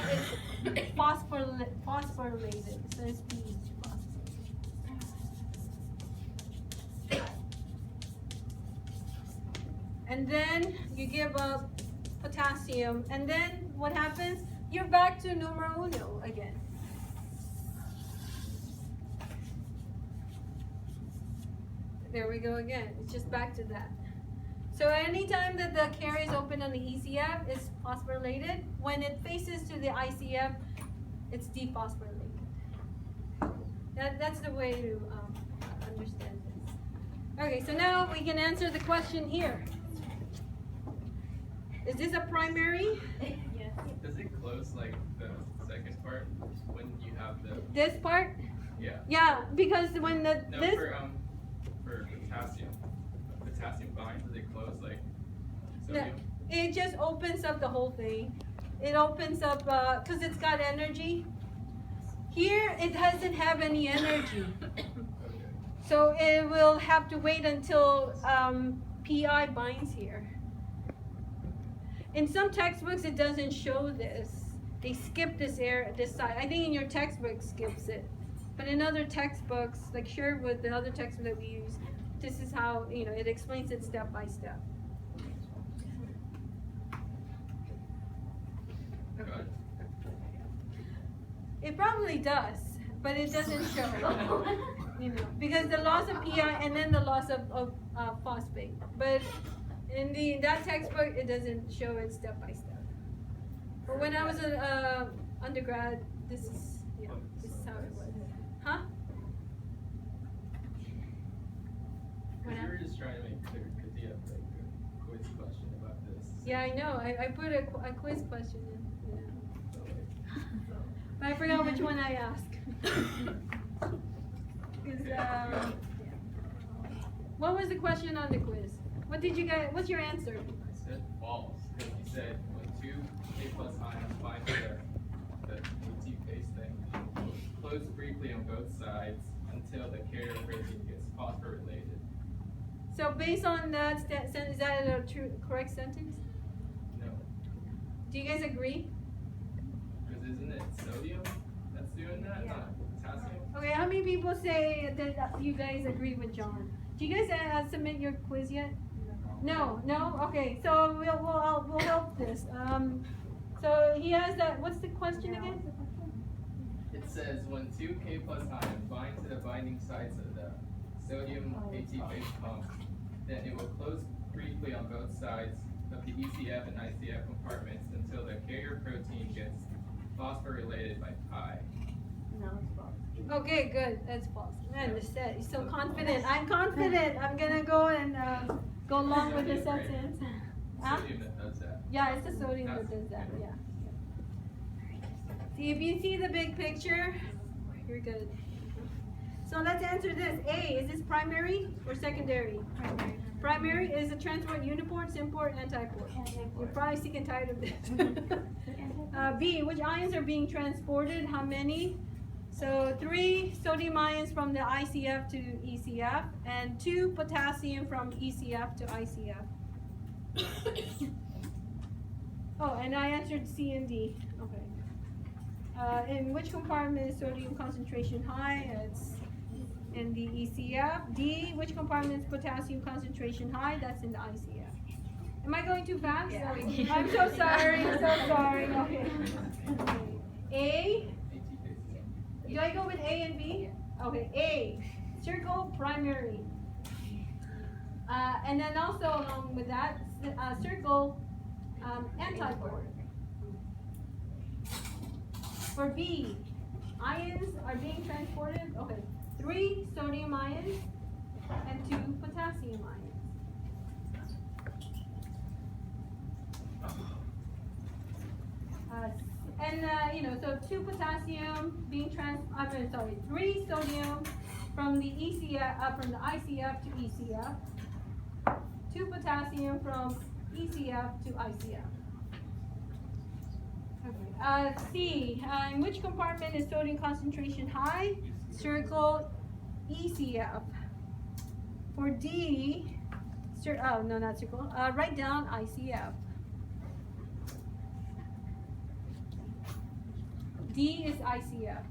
it's phosphorylated. So it's and then you give up potassium, and then what happens? You're back to numero uno again. There we go again. It's just back to that. So anytime that the carrier is open on the ECF, it's phosphorylated. When it faces to the ICF, it's dephosphorylated. That's the way to understand this. Okay, so now we can answer the question here. Is this a primary? Yes. Does it close like the second part when you have the? This part? Yeah. Yeah, because when No, for potassium binds, does it close like sodium? No, it just opens up the whole thing. It opens up because it's got energy. Here it doesn't have any energy, Okay. so it will have to wait until PI binds here. In some textbooks, it doesn't show this. They skip this side. I think in your textbook skips it, but in other textbooks, like Sherwood, the other textbook that we use, this is how it explains it step by step. Got it. It probably does, but it doesn't show. Because the loss of PI and then the loss of phosphate. But in that textbook, it doesn't show it step by step. But when I was an undergrad, this is how it was. Huh? Because you were just trying to make clear because you have like a quiz question about this. Yeah, I know. I put a quiz question in. Yeah. So, like, But I forgot which one I asked. What was the question on the quiz? What's your answer? I said false because you said when 2 K plus ions bind to the ATPase thing, close briefly on both sides until the carrier protein gets phosphorylated. So based on that sentence, is that a correct sentence? No, Do you guys agree? because isn't it sodium that's doing that, Yeah. not potassium? Okay, how many people say that you guys agree with John? Do you guys submit your quiz yet? No. No? Okay, so we'll help this. So he has that. What's the question again? It says when 2 K plus ions bind to the binding sites of the sodium ATPase pump, then it will close briefly on both sides of the ECF and ICF compartments until the carrier protein gets phosphorylated by pi. No, it's false. Okay, good. That's false. Man, this set, you're so confident. I'm confident. I'm gonna go and go along with the sentence. Huh? Sodium that does that. Yeah, it's the sodium that does that. Yeah. See, if you see the big picture, you're good. So let's answer this. A, is this primary or secondary? Primary. Primary is a transport, uniport, symport, antiport. You're probably sick and tired of this. B, which ions are being transported? How many? So 3 sodium ions from the ICF to ECF, and 2 potassium from ECF to ICF. Oh, and I answered C and D. Okay. In which compartment is sodium concentration high? It's in the ECF. D, which compartment is potassium concentration high? That's in the ICF. Am I going too fast? Yeah. I'm so sorry. So sorry. Okay. A. Do I go with A and B? Okay. A. Circle primary. And then also along with that, circle antiport. For B, ions are being transported. Okay. 3 sodium ions and 2 potassium ions. So 2 potassium being 3 sodium from the ECF, from the ICF to ECF. 2 potassium from ECF to ICF. Okay. C, in which compartment is sodium concentration high? Circle ECF. For D, not circle, write down ICF. D is ICF.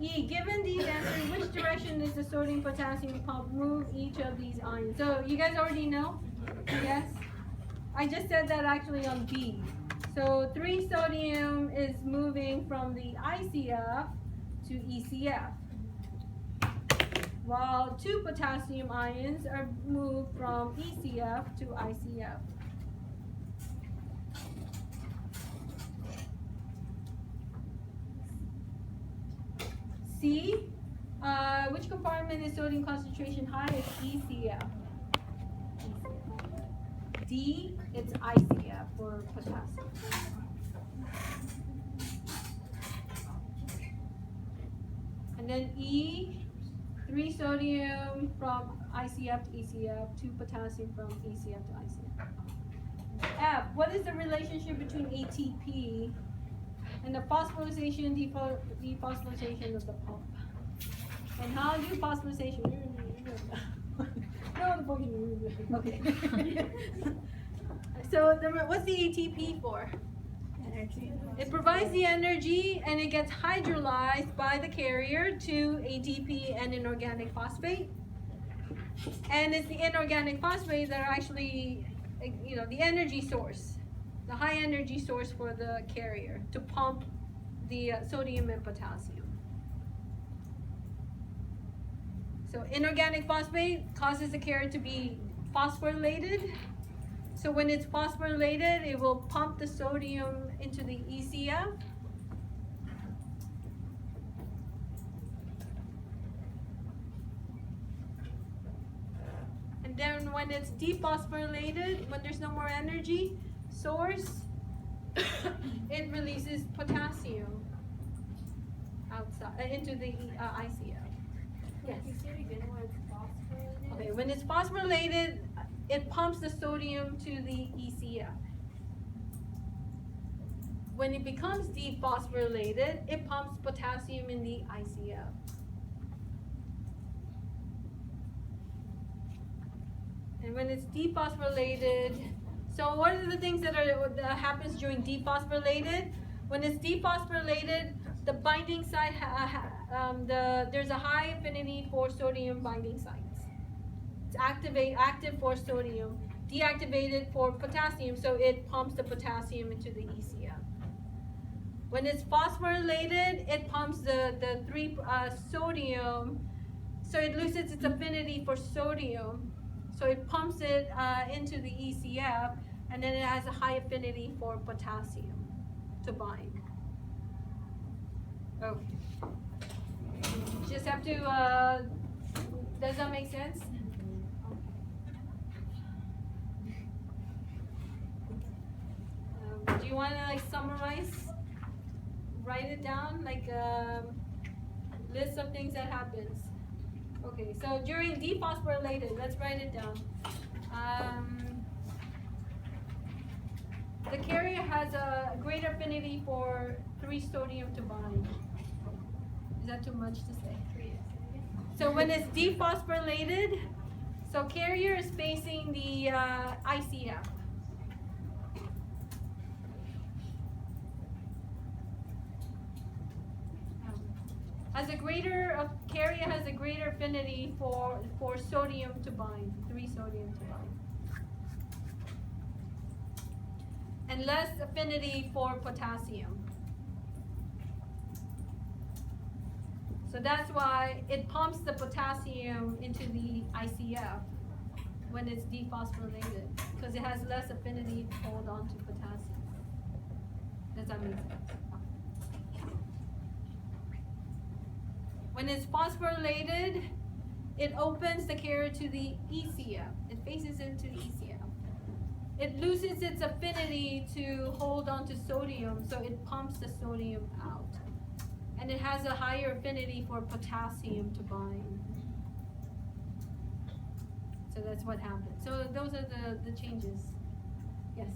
E, given these answers, which direction does the sodium potassium pump move each of these ions? So you guys already know? Yes? I just said that actually on B. So 3 sodium is moving from the ICF to ECF, while 2 potassium ions are moved from ECF to ICF. C, which compartment is sodium concentration high? It's ECF. D, it's ICF for potassium. And then E, 3 sodium from ICF to ECF, 2 potassium from ECF to ICF. F, what is the relationship between ATP and the phosphorylation, dephosphorylation of the pump? And how do phosphorylation? Okay. So what's the ATP for? Energy. It provides the energy and it gets hydrolyzed by the carrier to ATP and inorganic phosphate. And it's the inorganic phosphate that are actually, the energy source, the high energy source for the carrier to pump the sodium and potassium. So inorganic phosphate causes the carrier to be phosphorylated. So when it's phosphorylated, it will pump the sodium into the ECF. And then when it's dephosphorylated, when there's no more energy source, it releases potassium outside into the ICF. Yes. You said again when it's phosphorylated? Okay, when it's phosphorylated, it pumps the sodium to the ECF. When it becomes dephosphorylated, it pumps potassium in the ICF. And when it's dephosphorylated, so what are the things that happens during dephosphorylated? When it's dephosphorylated, the binding site there's a high affinity for sodium binding sites. It's active for sodium, deactivated for potassium, so it pumps the potassium into the ECF. When it's phosphorylated, it pumps the 3 sodium, so it loses its affinity for sodium, so it pumps it into the ECF, and then it has a high affinity for potassium to bind. Okay. just have to, does that make sense? Do you want to like summarize? Write it down, like list of things that happens. Okay, so during dephosphorylated, let's write it down. The carrier has a greater affinity for 3-sodium to bind. Is that too much to say? So when it's dephosphorylated, so carrier is facing the ICF. Carrier has a greater affinity for sodium to bind, 3-sodium to bind. And less affinity for potassium. So that's why it pumps the potassium into the ICF when it's dephosphorylated, because it has less affinity to hold on to potassium. Does that make sense? When it's phosphorylated, it opens the carrier to the ECF. It faces into the ECF. It loses its affinity to hold on to sodium, so it pumps the sodium out. And it has a higher affinity for potassium to bind. So that's what happens. So those are the changes. Yes?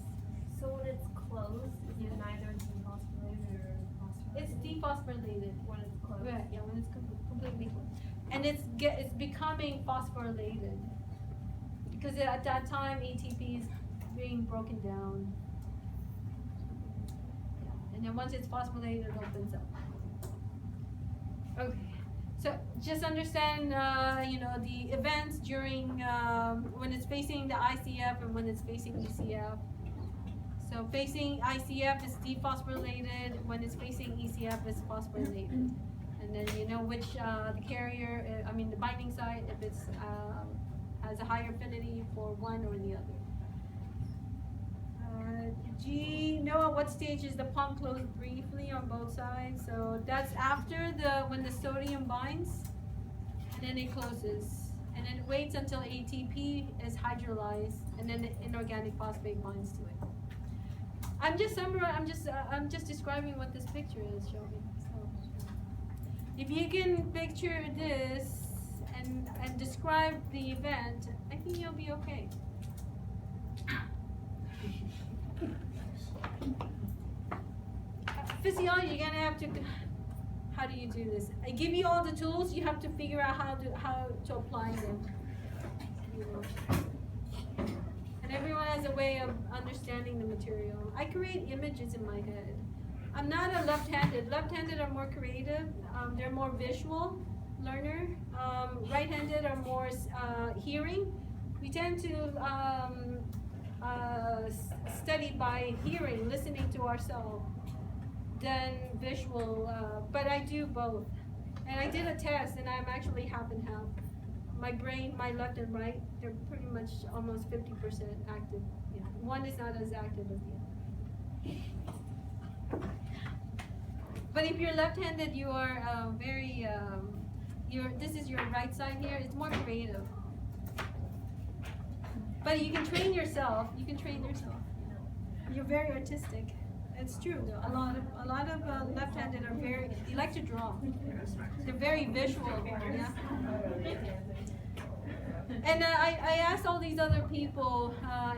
So when it's closed, is it neither dephosphorylated or phosphorylated? It's dephosphorylated. When it's closed. Right, yeah, when it's completely closed. And it's becoming phosphorylated. Because at that time, ATP is being broken down. Yeah. And then once it's phosphorylated, it opens up. Okay. So just understand, the events during when it's facing the ICF and when it's facing ECF. So facing ICF is dephosphorylated. When it's facing ECF, it's phosphorylated. And then you know which the carrier, the binding site, if it's has a higher affinity for one or the other. G, Noah, what stage is the pump closed briefly on both sides? So that's after when the sodium binds, and then it closes. And then it waits until ATP is hydrolyzed, and then the inorganic phosphate binds to it. I'm just describing what this picture is showing. So if you can picture this and describe the event, I think you'll be okay. Physiology, you're gonna have to. How do you do this? I give you all the tools. You have to figure out how to apply them. You know. And everyone has a way of understanding the material. I create images in my head. I'm not a left-handed. Left-handed are more creative. They're more visual learner. Right-handed are more hearing. We tend to study by hearing, listening to ourselves, than visual. But I do both. And I did a test, and I'm actually half and half. My brain, my left and right, they're pretty much almost 50% active. Yeah. One is not as active as the other. But if you're left-handed, you are very, this is your right side here, it's more creative. But you can train yourself, You're very artistic. It's true though. A lot of left-handed are they like to draw. They're very visual, yeah. And I asked all these other people,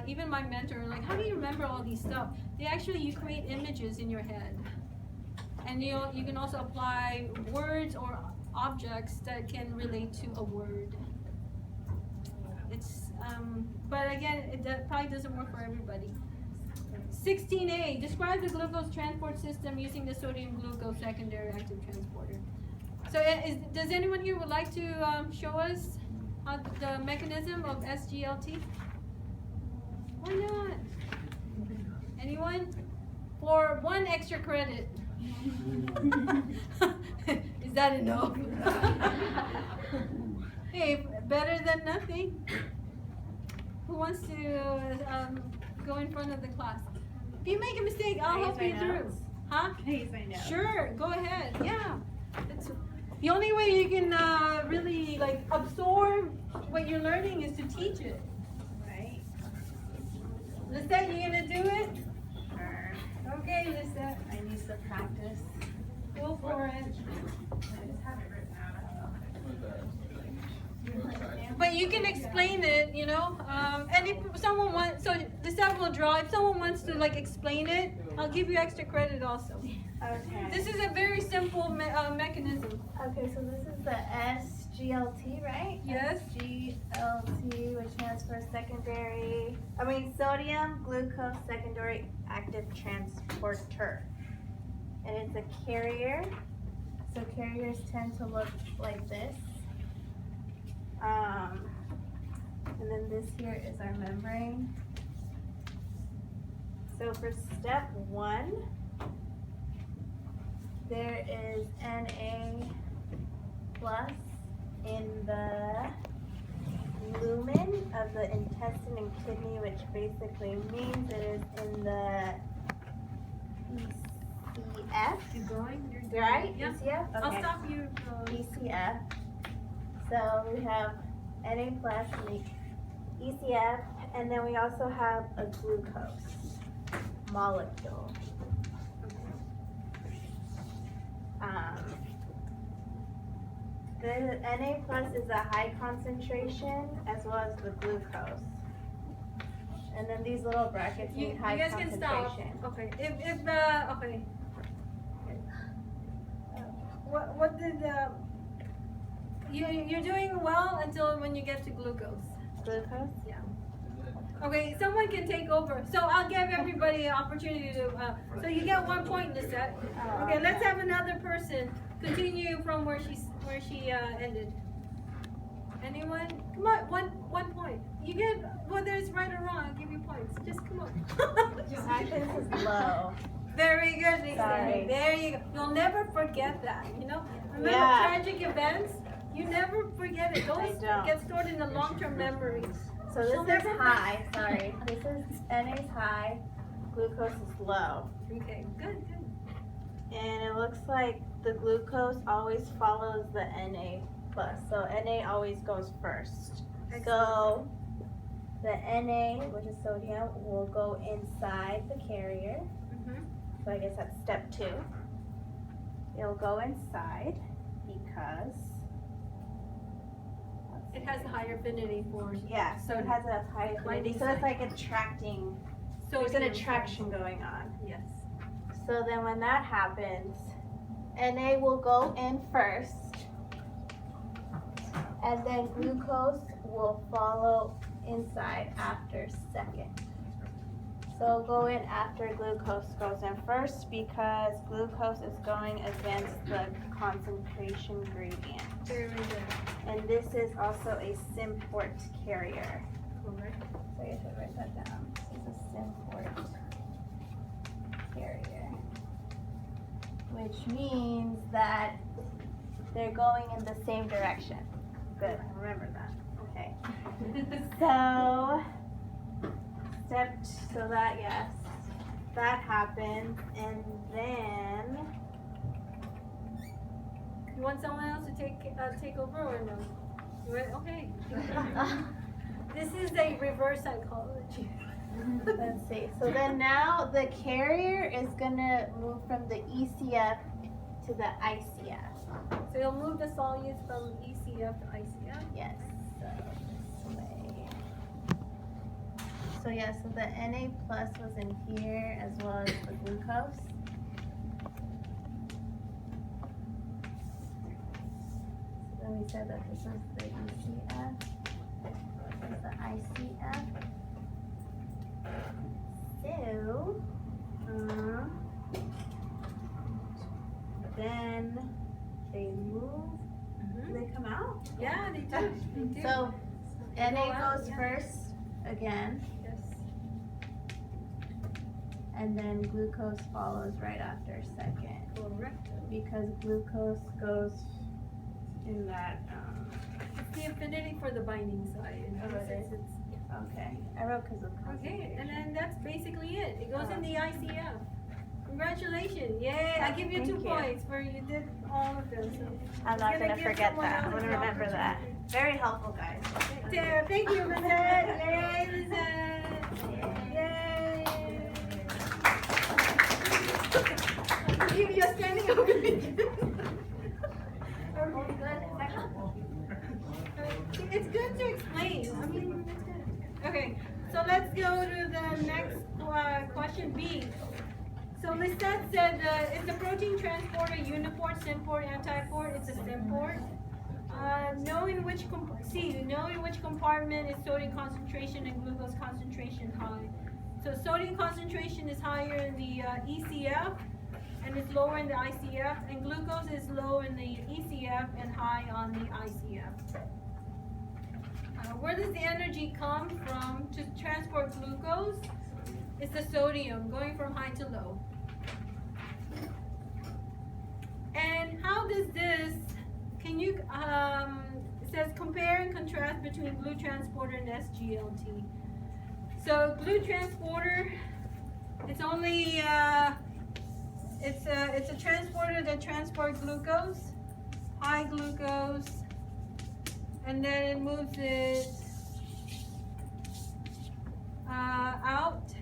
even my mentor, like, how do you remember all these stuff? You create images in your head. And you can also apply words or objects that can relate to a word. But again, that probably doesn't work for everybody. 16A, describe the glucose transport system using the sodium glucose secondary active transporter. So does anyone here would like to show us the mechanism of SGLT? Why not? Anyone? For 1 extra credit. Is that enough? Hey, better than nothing. Who wants to go in front of the class? If you make a mistake, I'll help you through. Huh? Can I use my notes? Sure, go ahead. Yeah. The only way you can really like absorb what you're learning is to teach it. Right? Lisette, you gonna do it? Or Okay, Lisette, I need to practice. go for it. I just have it written out. With both sides. But you can explain it, you know. And if someone wants, so Lisette will draw. If someone wants to like explain it, I'll give you extra credit also. Okay. This is a very simple mechanism. Okay, so this is the SGLT, right? Yes. SGLT, which stands for sodium glucose secondary active transporter. And it's a carrier. So carriers tend to look like this. And then this here is our membrane. So for step 1, there is Na plus in the lumen of the intestine and kidney, which basically means it is in the ECF. Keep going. You're You right? Yeah. ECF? I'll Okay. stop you. ECF. So we have Na plus in the ECF, and then we also have a glucose molecule. The Na plus is a high concentration as well as the glucose. And then these little brackets You, mean you high guys can stop. concentration. Okay. Okay. What did you're doing well until when you get to glucose. Glucose? Okay, someone can take over. So I'll give everybody an opportunity to. So you get 1 point in the set. Okay, let's have another person continue from where she ended. Anyone? Come on, one point. You get whether it's right or wrong. I'll give you points. Just come on. Actually, this is low. Very good, Lisa. Sorry. There you go. You'll never forget that. You know. Remember Yeah. tragic events. You never forget it. Those don't. get stored in the long-term memory. So She'll this is never- high, sorry. This is NA's high, glucose is low. Okay, good. And it looks like the glucose always follows the Na plus. So Na always goes first. So the Na, which is sodium, will go inside the carrier. So I guess that's step 2. It'll go inside because It has a higher affinity for yeah, so it has a high affinity. So it's like attracting. There's an attraction going on. Yes. So then when that happens, Na will go in first, and then glucose will follow inside after second. So go in after glucose goes in first because glucose is going against the concentration gradient. Very good. And this is also a symport carrier. Correct. So you should write that down. This is a symport carrier. Which means that they're going in the same direction. Good, remember that. Okay. So, that happens, and then, You want someone else to take over or no? You want- Okay. This is a reverse psychology. let's see. So then now the carrier is gonna move from the ECF to the ICF. So you'll move the solutes from ECF to ICF. Yes, so this way. So yeah, so the Na plus was in here as well as the glucose. So then we said that this was the ECF, this is the ICF. So, then they move, do they come out? Yeah, they do. They do. So They go Na out, goes yeah. first again, Yes. and then glucose follows right after second. Correct. Because glucose goes in that, It's the affinity for the binding side. And Oh, it it's- is? okay. I wrote because of Okay, concentration. and then that's basically it. It goes in the ICF. Congratulations. Yay. I give you Thank 2 you. points for you did all of them. So I'm not gonna gonna give forget someone that. I'm else gonna the remember that. opportunity. Very helpful, guys. Thank you, Lizette. Yay, Lizette. Yay. You're standing over It's good to explain. I mean, it's good. Okay, so let's go to the next question, B. So Lisette said, is the protein transporter uniport, symport, antiport? It's a symport. Knowing which compartment is sodium concentration and glucose concentration high. So sodium concentration is higher in the ECF and it's lower in the ICF, and glucose is low in the ECF and high on the ICF. Where does the energy come from to transport glucose? It's the sodium going from high to low. And how does this, can you, it says compare and contrast between glue transporter and SGLT. So glue transporter, it's only, it's a transporter that transports glucose, high glucose, and then it moves it out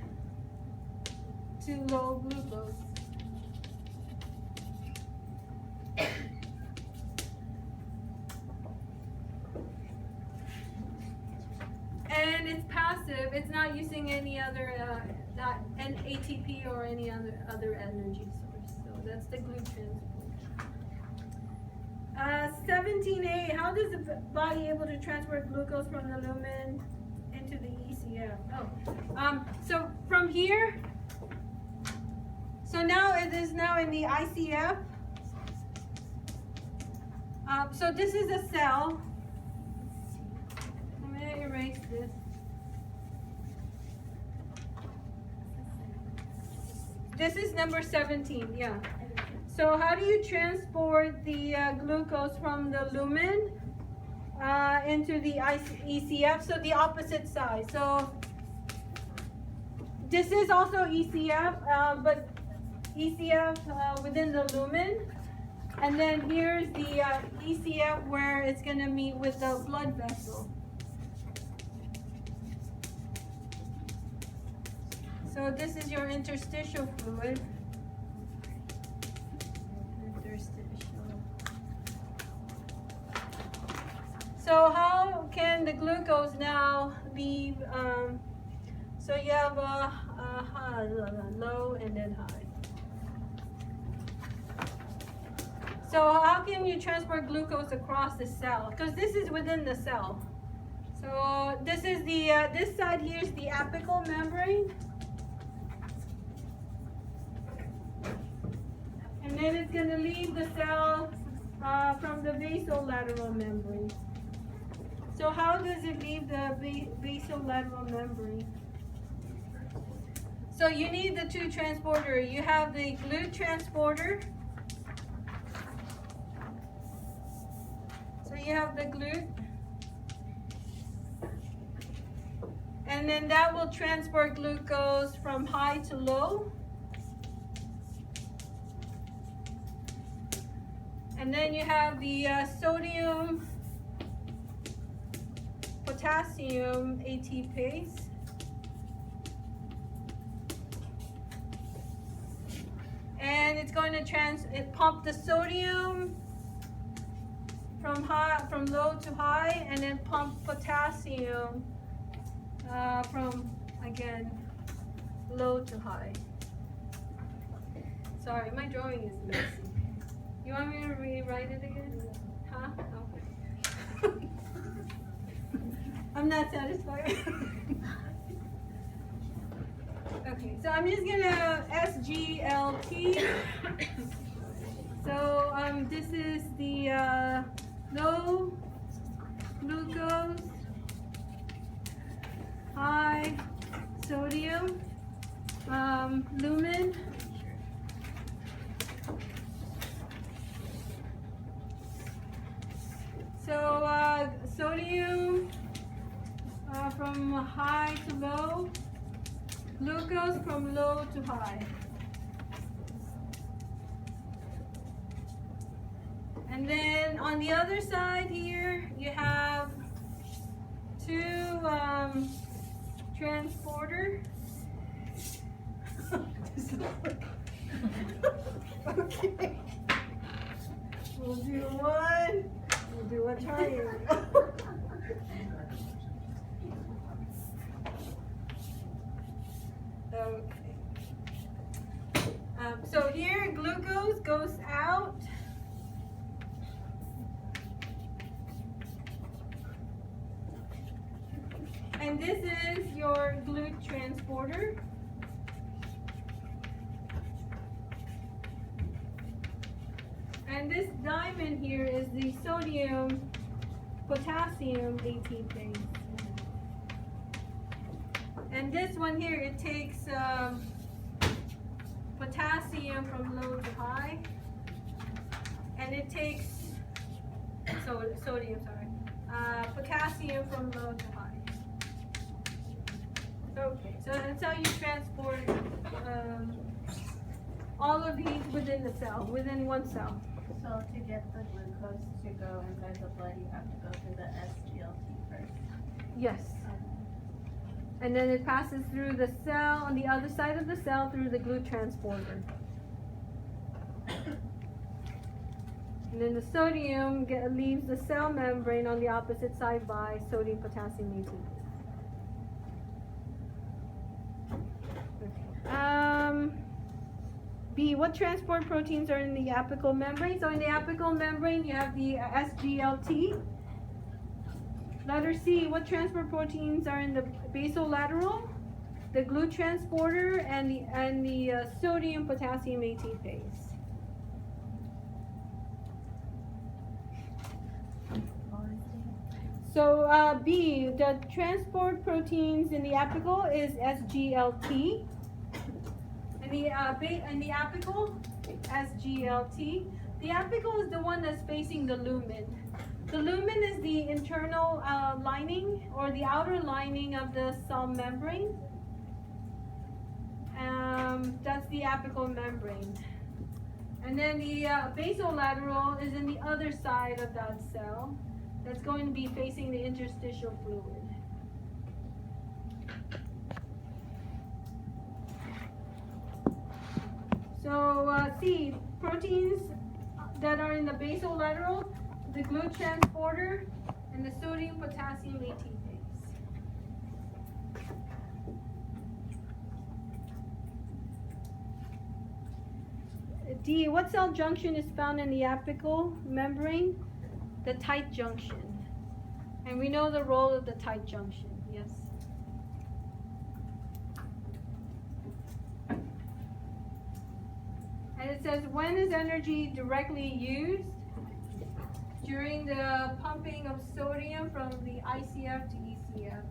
to low glucose. And it's passive. It's not using any other, not an ATP or any other energy source. So that's the glue transporter. 17A, how does the body able to transport glucose from the lumen into the ECF? So from here, so now it is now in the ICF. So this is a cell. I'm going to erase this. This is number 17, yeah. So how do you transport the glucose from the lumen into the ECF? So the opposite side. So this is also ECF, but ECF within the lumen. And then here's the ECF where it's going to meet with the blood vessel. So this is your interstitial fluid. So how can the glucose now leave? So you have a high, low, and then high. So how can you transport glucose across the cell? Because this is within the cell. So this is the this side here is the apical membrane, and then it's going to leave the cell from the basolateral membrane. So how does it leave the basolateral membrane? So you need the two transporter. You have the glue transporter. So you have the glute. And then that will transport glucose from high to low. And then you have the sodium potassium ATPase. And it's going to pump the sodium from low to high, and then pump potassium from, again, low to high. Sorry, my drawing is messy. You want me to rewrite it again? Huh? Okay. I'm not satisfied. Okay, so I'm just gonna SGLT. So this is the low glucose, high sodium, lumen. So sodium from high to low, glucose from low to high. And then on the other side here, you have two transporter. Okay. We'll do one. We'll do a triangle. Okay. So here, glucose goes out. And this is your glut transporter. And this diamond here is the sodium potassium ATPase. And this one here, it takes potassium from low to high. And it takes sodium, potassium from low to high. Okay, so that's how you transport all of these within the cell, within one cell. So to get the glucose to go inside the blood, you have to go through the SGLT first. Yes. And then it passes through the cell, on the other side of the cell, through the glut transporter. And then the sodium leaves the cell membrane on the opposite side by sodium potassium ATPase. B, what transport proteins are in the apical membrane? So in the apical membrane, you have the SGLT. Letter C, what transport proteins are in the basolateral? The glut transporter and the sodium potassium ATPase. So B, the transport proteins in the apical is SGLT. And the apical, SGLT. The apical is the one that's facing the lumen. The lumen is the internal lining or the outer lining of the cell membrane. That's the apical membrane. And then the basolateral is in the other side of that cell. That's going to be facing the interstitial fluid. So C, proteins that are in the basolateral, the glut transporter, and the sodium potassium ATPase. D, what cell junction is found in the apical membrane? The tight junction. And we know the role of the tight junction, yes. And it says, when is energy directly used? During the pumping of sodium from the ICF to ECF.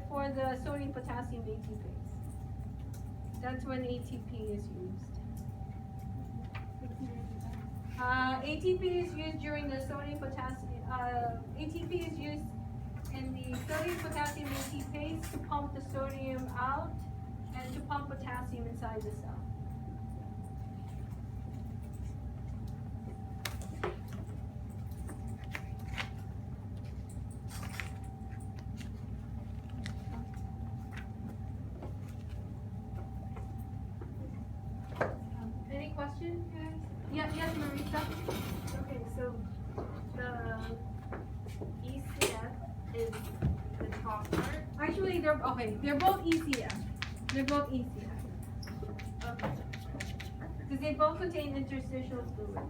For the sodium potassium ATPase. That's when ATP is used. ATP is used during the sodium potassium. ATP is used in the sodium potassium ATPase to pump the sodium out and to pump potassium inside the cell. Any questions, guys? Yes, Marisa. Okay, so the ECF is the top part. Actually, they're both ECF. They're both ECF. Okay. Because they both contain interstitial fluid.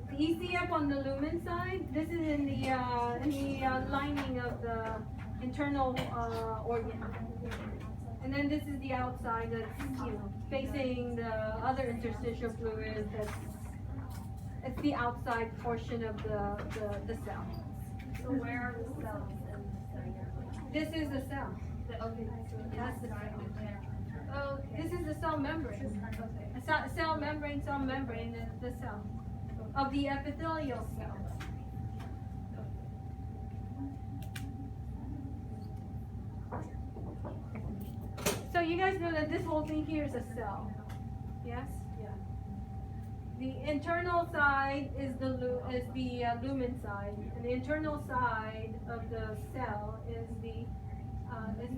The ECF on the lumen side, this is in the lining of the internal organ. And then this is the outside that's, facing the other interstitial fluid it's the outside portion of the cell. So where are the cells in the cell? This is the cell. Okay, so That's the cell. Okay. This is the cell membrane. Okay. A cell membrane is the cell of the epithelial cell. So you guys know that this whole thing here is a cell. Yes? Yeah. The internal side is the lumen side, and the internal side of the cell is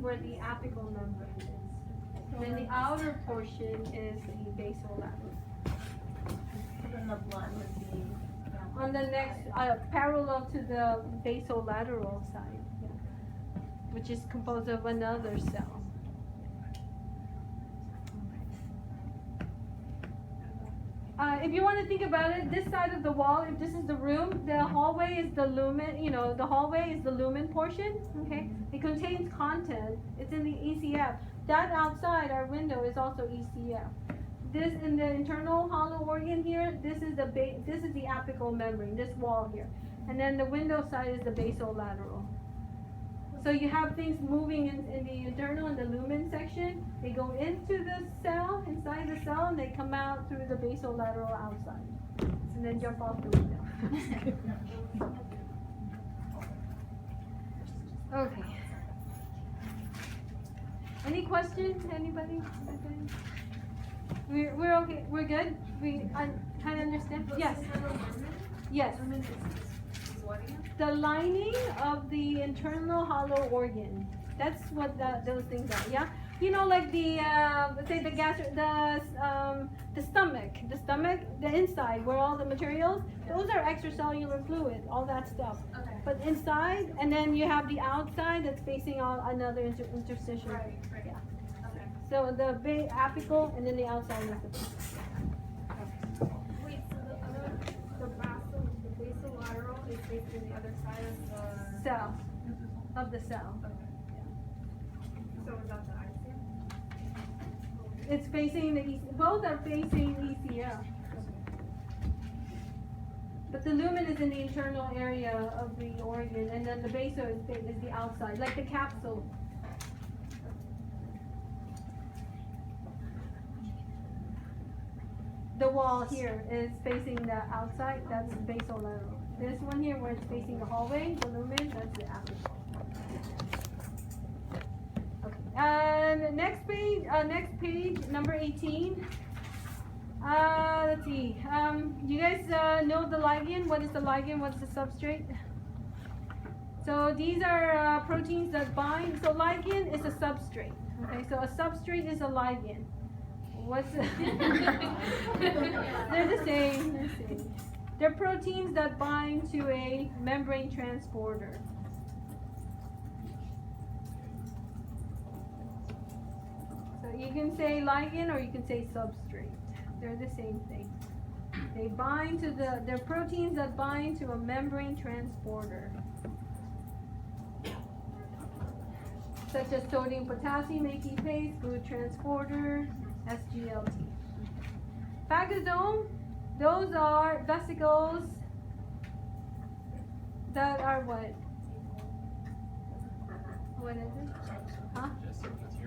where the apical membrane is. And then the outer portion is the basolateral. Then the blood would be On the next, parallel to the basolateral side, yeah, which is composed of another cell. If you want to think about it, this side of the wall, if this is the room, the hallway is the lumen, the hallway is the lumen portion, okay? It contains content, it's in the ECF. That outside our window is also ECF. This in the internal hollow organ here, this is the apical membrane, this wall here. And then the window side is the basolateral. So you have things moving in the internal and the lumen section. They go into the cell, inside the cell, and they come out through the basolateral outside. And then jump off the window. Okay. Any questions? Anybody? We're okay. We're good. We kind of understand. Yes. Yes. The lining of the internal hollow organ. That's what those things are. Yeah. Like the let's say the stomach, the inside where all the materials. Those are extracellular fluid. All that stuff. Okay. But inside, and then you have the outside that's facing another interstitial. Right. Yeah. Okay. So the apical, and then the outside is the Wait, so the basolateral is basically the other side of the cell of the cell. Okay. So is that the ICM? It's facing the both are facing ECF. But the lumen is in the internal area of the organ, and then the baso is the outside, like the capsule. The wall here is facing the outside, that's basolateral. This one here where it's facing the hallway, the lumen, that's the apical. Okay, next page, number 18. Let's see, you guys know the ligand? What is the ligand? What's the substrate? So these are proteins that bind, so ligand is a substrate. Okay, so a substrate is a ligand. What's the They're the same. They're proteins that bind to a membrane transporter. So you can say ligand or you can say substrate. They're the same thing. They bind to they're proteins that bind to a membrane transporter. Such as sodium potassium ATPase, food transporter, SGLT. Phagosome, those are vesicles that are what? What is it? Huh?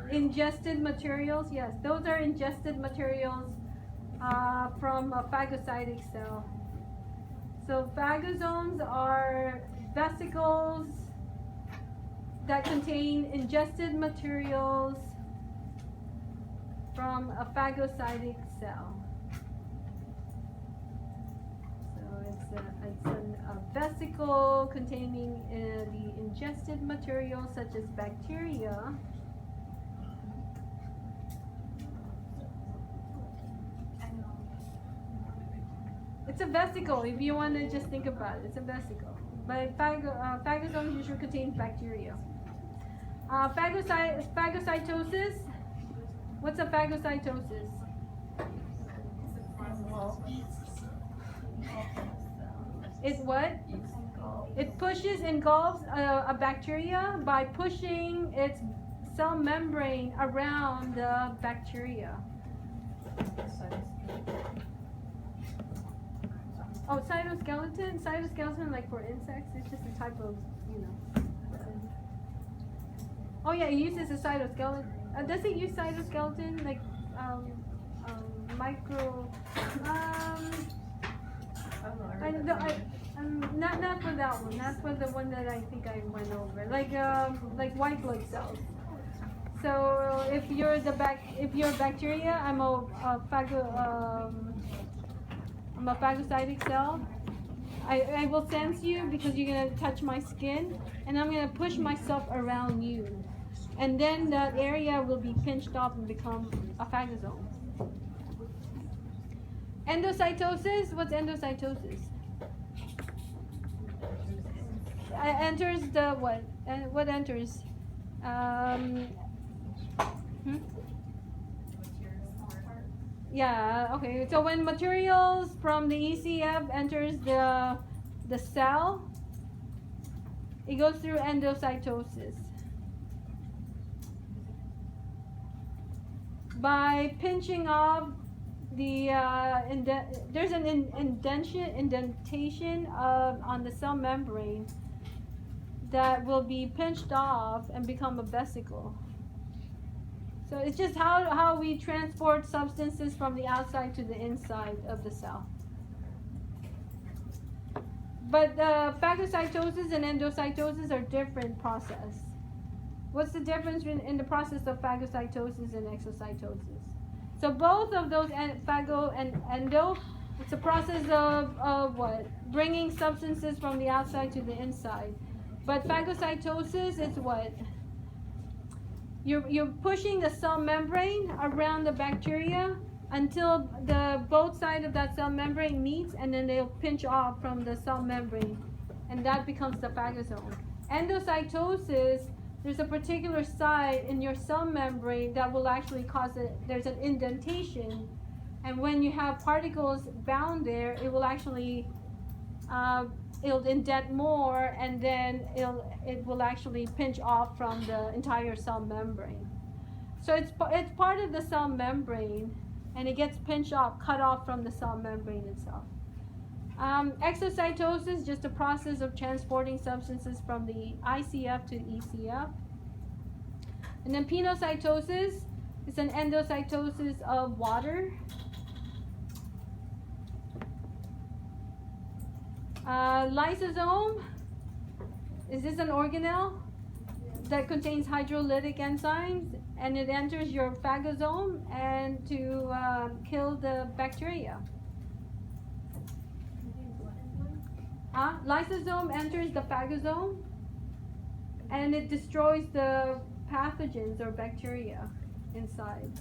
Ingested materials, yes. Those are ingested materials from a phagocytic cell. So phagosomes are vesicles that contain ingested materials from a phagocytic cell. So it's a vesicle containing the ingested materials such as bacteria. It's a vesicle, if you want to just think about it, it's a vesicle. But phagosomes usually contain bacteria. Phagocytosis. What's a phagocytosis? It what? It engulfs a bacteria by pushing its cell membrane around the bacteria. Oh, cytoskeleton? Cytoskeleton, like for insects, it's just a type of, Oh yeah, it uses a cytoskeleton. Does it use cytoskeleton, like, micro, not for that one, not for the one that I think I went over, like white blood cells. So if you're bacteria, I'm a I'm a phagocytic cell. I will sense you because you're gonna touch my skin, and I'm gonna push myself around you, and then that area will be pinched off and become a phagosome. Endocytosis. What's endocytosis? Enters the what? What enters? Yeah. Okay. So when materials from the ECF enters the cell, it goes through endocytosis. By pinching off the there's an indentation on the cell membrane that will be pinched off and become a vesicle. So it's just how we transport substances from the outside to the inside of the cell. But phagocytosis and endocytosis are different process. What's the difference in the process of phagocytosis and exocytosis? So both of those, phago and endo, it's a process of what? Bringing substances from the outside to the inside. But phagocytosis is what? You're pushing the cell membrane around the bacteria until both sides of that cell membrane meets, and then they'll pinch off from the cell membrane, and that becomes the phagosome. Endocytosis, there's a particular site in your cell membrane that will actually cause there's an indentation, and when you have particles bound there, it will actually it'll indent more, and then it will actually pinch off from the entire cell membrane. So it's part of the cell membrane, and it gets pinched off, cut off from the cell membrane itself. Exocytosis, just a process of transporting substances from the ICF to ECF. And then penocytosis is an endocytosis of water. Lysosome, is this an organelle that contains hydrolytic enzymes, and it enters your phagosome and to kill the bacteria. Lysosome enters the phagosome and it destroys the pathogens or bacteria inside.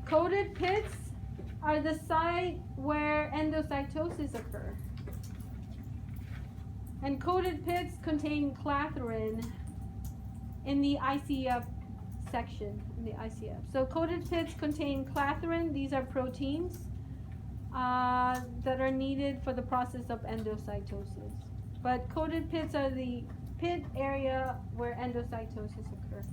Coated pits are the site where endocytosis occur. And coated pits contain clathrin in the ICF section, in the ICF. So coated pits contain clathrin. These are proteins that are needed for the process of endocytosis. But coated pits are the pit area where endocytosis occurs.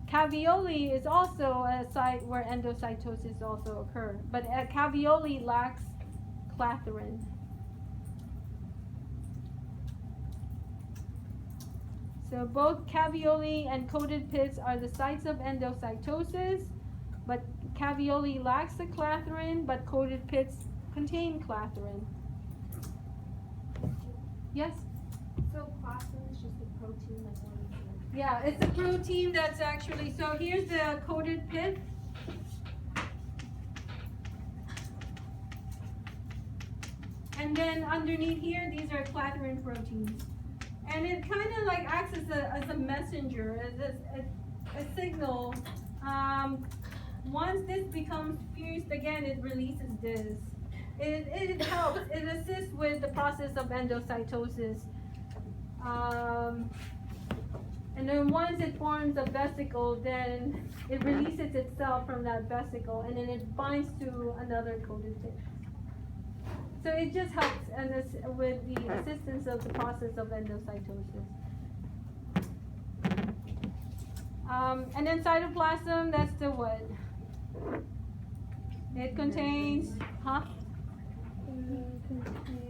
Caveoli is also a site where endocytosis also occurs, but caveoli lacks clathrin. So both caveoli and coated pits are the sites of endocytosis, but caveoli lacks the clathrin, but coated pits contain clathrin. Yes? So clathrin is just a protein like one of the Yeah, it's a protein that's actually, so here's the coated pit. And then underneath here, these are clathrin proteins. And it kind of like acts as a messenger, as a signal. Once this becomes fused again, it releases this. It helps, it assists with the process of endocytosis. And then once it forms a vesicle, then it releases itself from that vesicle, and then it binds to another coated pit. So it just helps with the assistance of the process of endocytosis. And then cytoplasm, that's the what? It contains,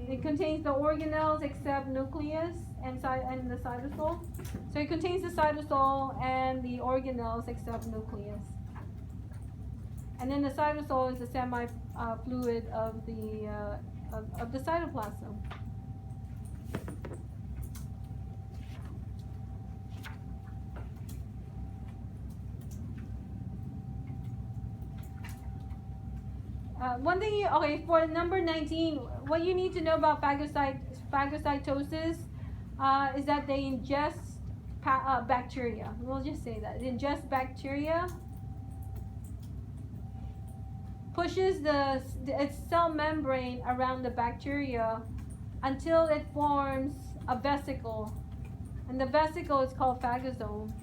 It contains the organelles except nucleus and the cytosol. So it contains the cytosol and the organelles except nucleus. And then the cytosol is the semi-fluid of the cytoplasm. One thing okay, for number 19, what you need to know about phagocytosis is that they ingest bacteria. We'll just say that. It ingests bacteria, pushes its cell membrane around the bacteria until it forms a vesicle. And the vesicle is called phagosome.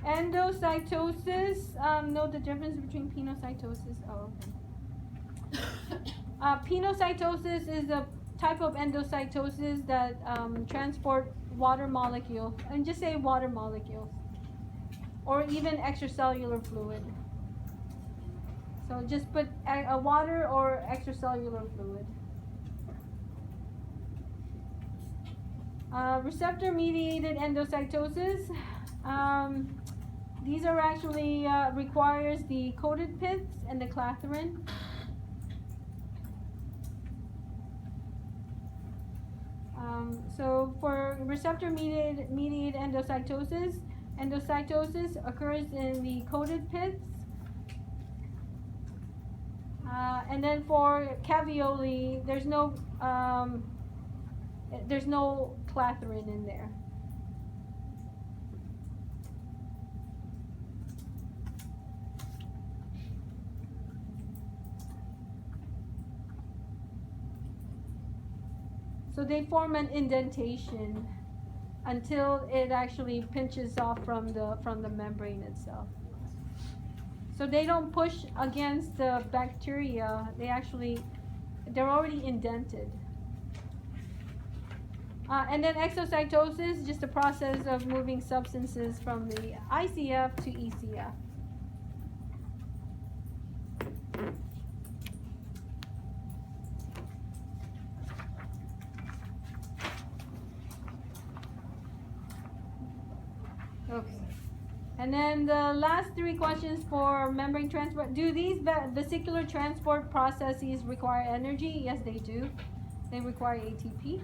Endocytosis, know the difference between penocytosis. Oh, okay. Penocytosis is a type of endocytosis that transport water molecules, and just say water molecules, or even extracellular fluid. So just put a water or extracellular fluid. Receptor-mediated endocytosis. These are actually requires the coated pits and the clathrin. So for receptor-mediated endocytosis, endocytosis occurs in the coated pits. And then for caveoli, there's no clathrin in there. So they form an indentation until it actually pinches off from the membrane itself. So they don't push against the bacteria. They're already indented. And then exocytosis, just the process of moving substances from the ICF to ECF. Okay. And then the last three questions for membrane transport. Do these vesicular transport processes require energy? Yes, they do. They require ATP.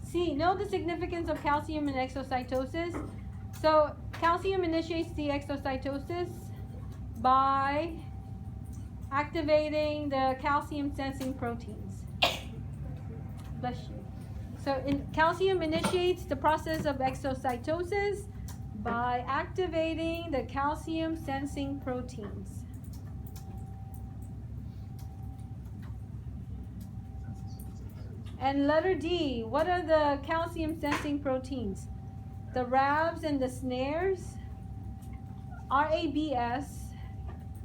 C, know the significance of calcium in exocytosis. So calcium initiates the exocytosis by activating the calcium sensing proteins. Bless you. So calcium initiates the process of exocytosis by activating the calcium sensing proteins. And letter D, what are the calcium sensing proteins? The RABs and the snares. RABS,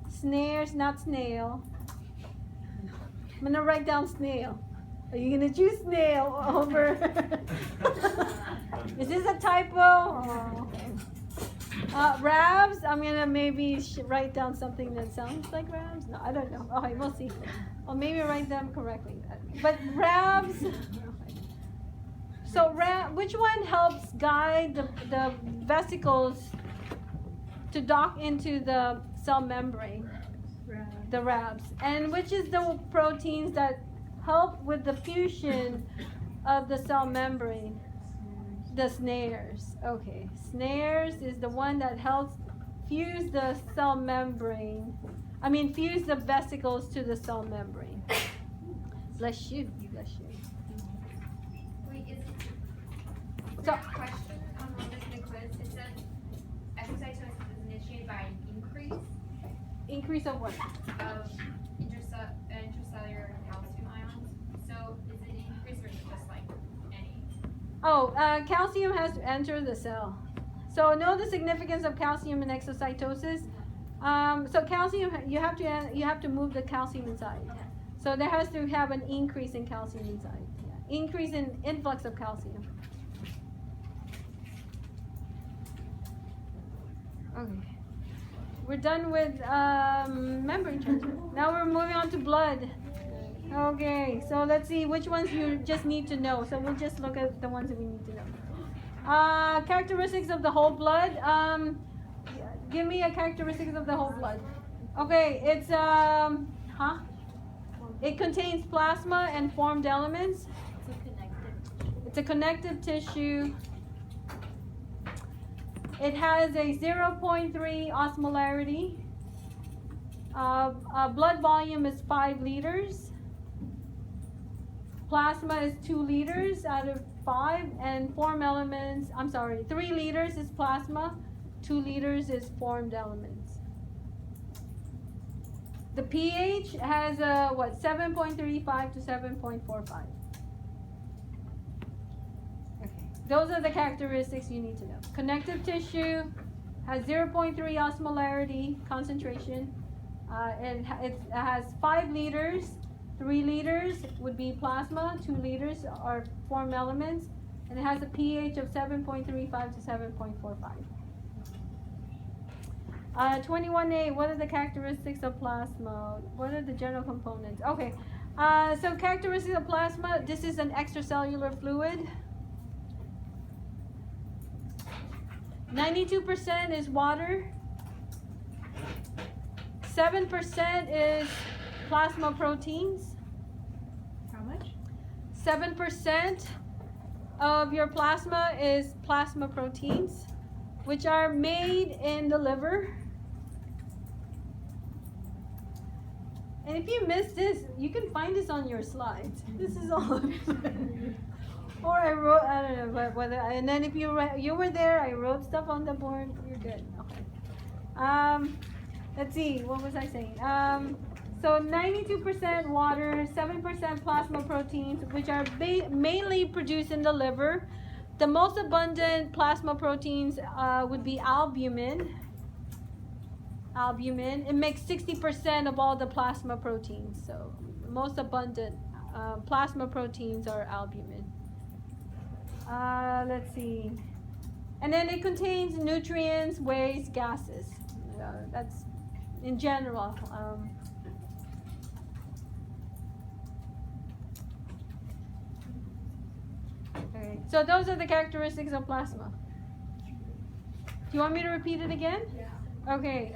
snares, not snail. I'm going to write down snail. Are you going to choose snail over? Is this a typo? Oh, okay. RABs, I'm going to maybe write down something that sounds like RABs. No, I don't know. Okay, we'll see. Or maybe write them correctly. But RABs, so which one helps guide the vesicles to dock into the cell membrane? The RABs. And which is the proteins that help with the fusion of the cell membrane? The snares. Okay, snares is the one that helps fuse the cell membrane. Fuse the vesicles to the cell membrane. Bless you. Bless you. Wait, is So, there a question on one of the quiz? It says exocytosis is initiated by an increase of what? of intracellular calcium ions. So is it an increase or is it just like any? Oh, calcium has to enter the cell. So know the significance of calcium in exocytosis. So calcium, you have to move the calcium inside. So there has to have an increase in calcium inside. Yeah. Increase in influx of calcium. Okay. We're done with membrane transfer. Now we're moving on to blood. Okay, so let's see which ones you just need to know. So we'll just look at the ones that we need to know. Characteristics of the whole blood. Give me a characteristics of the whole blood. Okay, it's it contains plasma and formed elements. It's a connective tissue. It has a 0.3 osmolarity. Blood volume is 5 liters. Plasma is 2 liters out of 5, and formed elements, 3 liters is plasma, 2 liters is formed elements. The pH has a 7.35 to 7.45. Okay, those are the characteristics you need to know. Connective tissue has 0.3 osmolarity concentration. It has 5 liters. 3 liters would be plasma, 2 liters are formed elements, and it has a pH of 7.35 to 7.45. 21A, what are the characteristics of plasma? What are the general components? Okay, so characteristics of plasma, this is an extracellular fluid. 92% is water. 7% is plasma proteins. How much? 7% of your plasma is plasma proteins, which are made in the liver. And if you missed this, you can find this on your slides. This is all. Or I don't know, but whether. And then if you were there, I wrote stuff on the board. You're good. Okay. Let's see. What was I saying? So 92% water, 7% plasma proteins, which are mainly produced in the liver. The most abundant plasma proteins would be albumin. Albumin. It makes 60% of all the plasma proteins. So most abundant plasma proteins are albumin. Let's see. And then it contains nutrients, waste, gases. That's in general. Okay. So those are the characteristics of plasma. Do you want me to repeat it again? Yeah. Okay.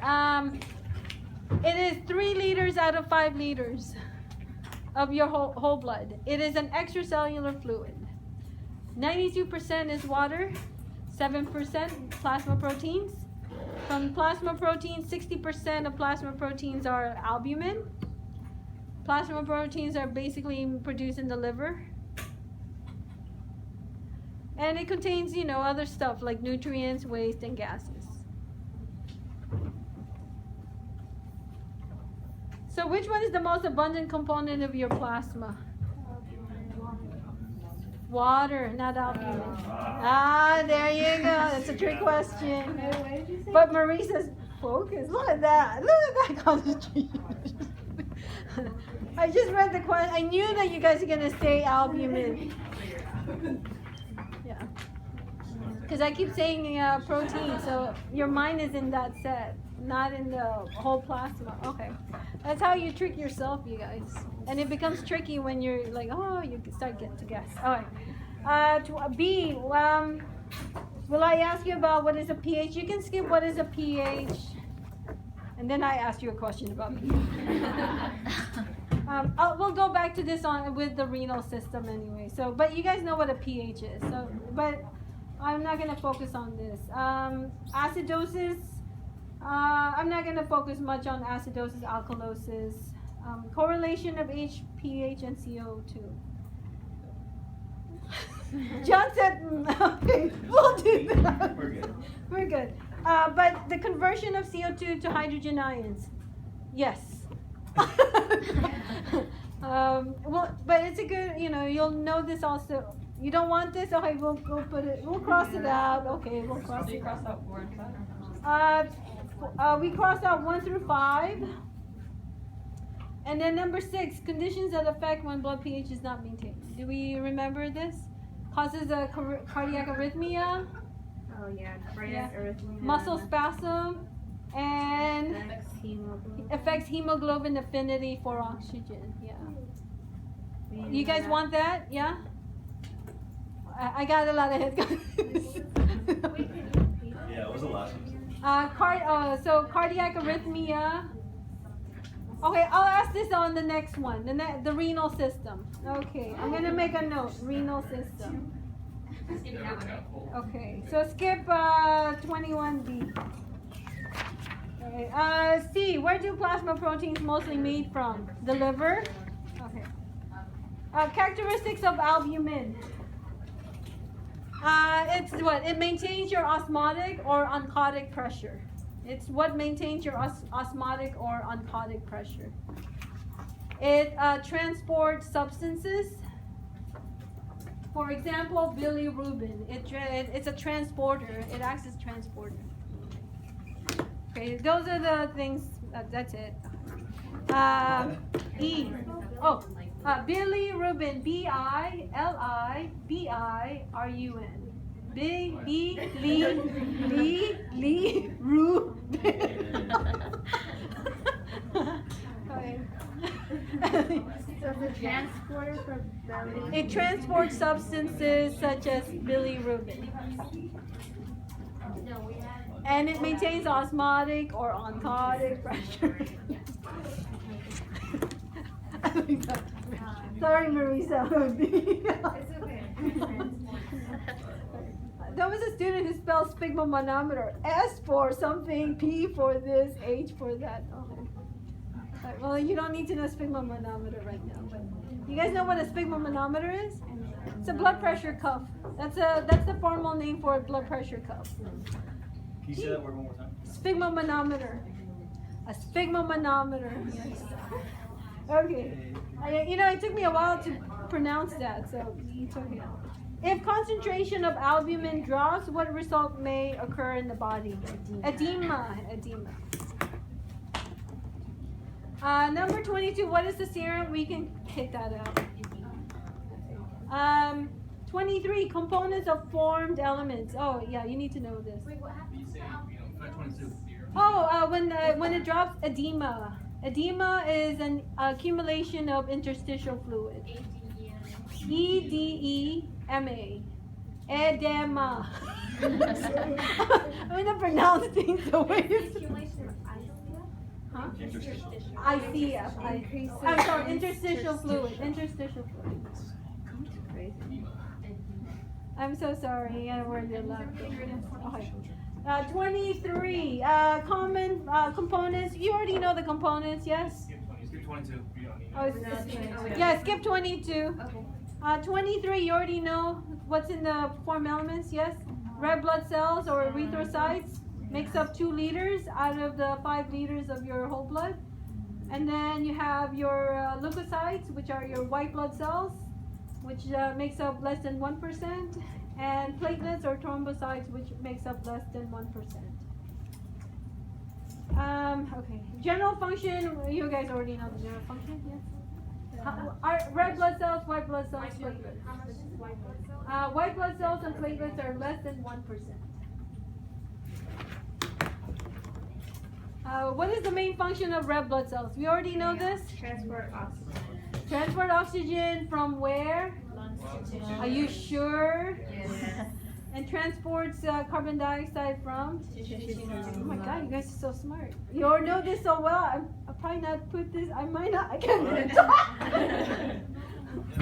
It is 3 liters out of 5 liters of your whole blood. It is an extracellular fluid. 92% is water, 7% plasma proteins. From plasma proteins, 60% of plasma proteins are albumin. Plasma proteins are basically produced in the liver. And it contains, other stuff like nutrients, waste, and gases. So which one is the most abundant component of your plasma? Water, not albumin. There you go. That's a trick question. But Marie says, focus. Look at that. Look at that concentration. I just read the question. I knew that you guys are going to say albumin. Yeah. Because I keep saying protein, so your mind is in that set, not in the whole plasma. Okay. That's how you trick yourself, you guys. And it becomes tricky when you're like, you start to guess. All right. B, will I ask you about what is a pH? You can skip what is a pH. And then I ask you a question about pH. We'll go back to this with the renal system anyway. So, but you guys know what a pH is. So, but I'm not going to focus on this. Acidosis. I'm not going to focus much on acidosis, alkalosis. Correlation of pH and CO2. John said, okay, we'll do that. We're good. We're good. But the conversion of CO2 to hydrogen ions, yes. Well, but it's a good, you'll know this also. You don't want this? Okay, we'll put it, we'll cross it out. Okay, we'll cross it out. We crossed out 1 through 5. And then number 6, conditions that affect when blood pH is not maintained. Do we remember this? Causes a cardiac arrhythmia. Oh yeah, cardiac arrhythmia. Muscle spasm, and affects hemoglobin affinity for oxygen. Yeah. You guys want that? Yeah? I got a lot of head. Yeah, what was the last one? So cardiac arrhythmia, Okay, I'll ask this on the next one. The renal system. Okay, I'm gonna make a note. Renal system. Okay, so skip 21B. Okay, C. Where do plasma proteins mostly made from? The liver. Okay. Characteristics of albumin. It's what? It maintains your osmotic or oncotic pressure. It's what maintains your osmotic or oncotic pressure. It transports substances. For example, bilirubin. It's a transporter. It acts as transporter. Okay, those are the things. That's it. E. Oh, bilirubin. bilibirun. Okay. So the transporter for belly. It transports substances such as bilirubin. And it maintains osmotic or oncotic pressure. Sorry, Marisa. It's okay. There was a student who spelled sphygmomanometer. S for something, P for this, H for that. Oh. Well, you don't need to know sphygmomanometer right now. But you guys know what a sphygmomanometer is? It's a blood pressure cuff. That's the formal name for a blood pressure cuff. Can you say that word one more time? Sphygmomanometer. A sphygmomanometer. Yes. Okay. It took me a while to pronounce that, so it's okay. If concentration of albumin drops, what result may occur in the body? Edema. Number 22, what is the serum? We can hit that out. 23, components of formed elements. Oh, yeah, you need to know this. Wait, what happened? You say, 22. Oh, when it drops, edema. Edema is an accumulation of interstitial fluid. EDEMA. Edema. I'm gonna pronounce things the way it's. Huh? ICF. I'm sorry, interstitial fluid. Interstitial fluid. I'm so sorry. I don't wear your left. Okay. 23. Common components. You already know the components, yes? Skip 22. Oh, yeah, skip 22. 23, you already know what's in the form elements, yes? Red blood cells or erythrocytes makes up 2 liters out of the 5 liters of your whole blood. And then you have your leukocytes, which are your white blood cells, which makes up less than 1%. And platelets or thrombocytes, which makes up less than 1%. Okay. General function, you guys already know the general function, yes? Red blood cells, white blood cells, platelets. How much is white blood cell? White blood cells and platelets are less than 1%. What is the main function of red blood cells? We already know this. Transport oxygen. Transport oxygen from where? Are you sure? Yes. And transports carbon dioxide from? Oh my God, you guys are so smart. You all know this so well. I'll probably not put this. I might not. I can't put it.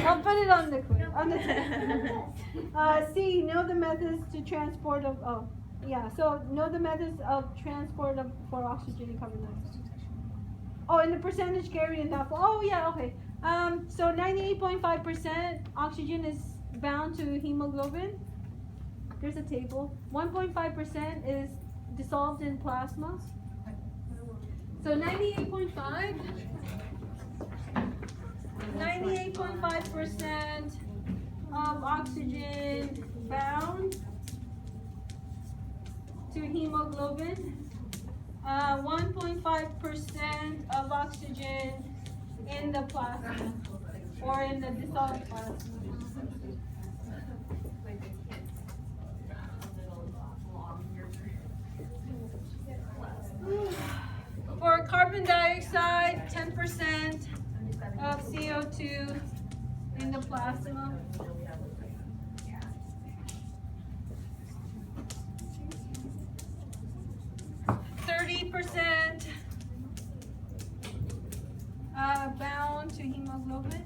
I'll put it on the quiz. On the test. C. Know the methods to transport of. Oh, yeah. So know the methods of transport of for oxygen and carbon dioxide. Oh, and the percentage carried in that. Oh, yeah. Okay. So 98.5% oxygen is bound to hemoglobin. There's a table. 1.5% is dissolved in plasma. So 98.5% of oxygen bound to hemoglobin. 1.5% of oxygen in the plasma or in the dissolved plasma. For carbon dioxide, 10% of CO2 in the plasma. bound to hemoglobin,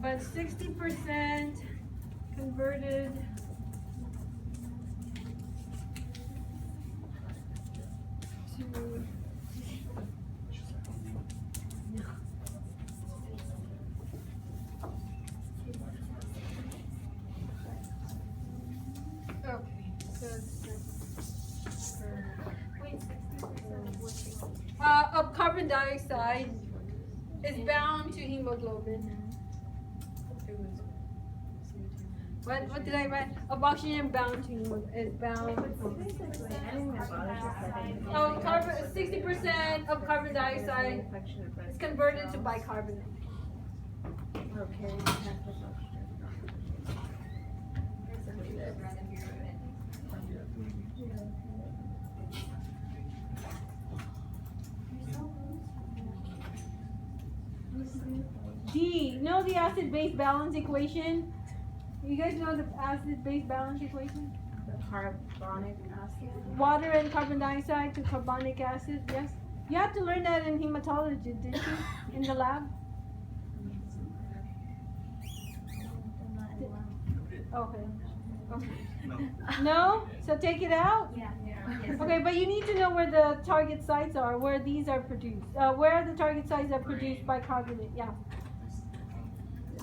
but 60% converted to okay, so it's Wait, 60% of what thing? of carbon dioxide is bound to hemoglobin. What did I write? Of oxygen bound to hemoglobin is bound. Oh, carbon 60% of carbon dioxide is converted to bicarbonate. Okay. D, know the acid-base balance equation? You guys know the acid-base balance equation? The carbonic acid. Water and carbon dioxide to carbonic acid, yes? You had to learn that in hematology, didn't you? In the lab? Okay. Okay. No. No? So take it out? Yeah. Okay, but you need to know where the target sites are, where these are produced. Where the target sites are produced by carbonate, yeah.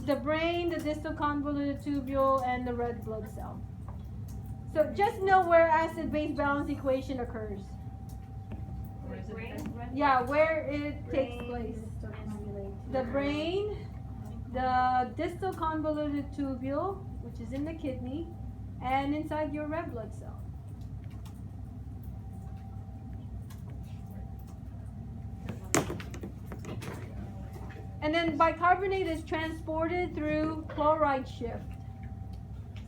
The brain, the distal convoluted tubule, and the red blood cell. So just know where acid-base balance equation occurs. Yeah, where it takes place. The brain, the distal convoluted tubule, which is in the kidney, and inside your red blood cell. And then bicarbonate is transported through chloride shift.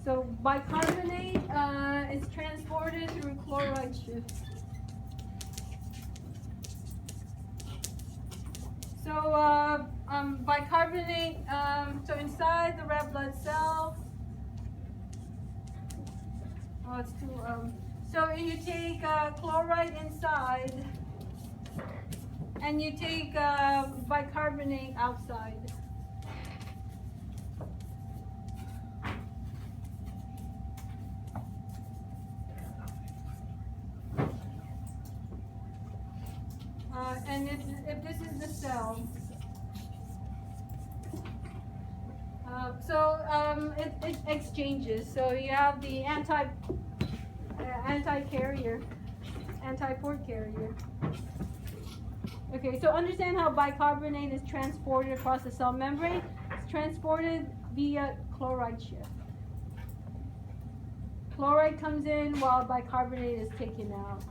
So bicarbonate is transported through chloride shift. So bicarbonate, so inside the red blood cell, oh, it's too, so you take chloride inside, and you take bicarbonate outside. And if this is the cell, it exchanges. So you have the anti-carrier, anti-port carrier. Okay, so understand how bicarbonate is transported across the cell membrane. It's transported via chloride shift. Chloride comes in while bicarbonate is taken out.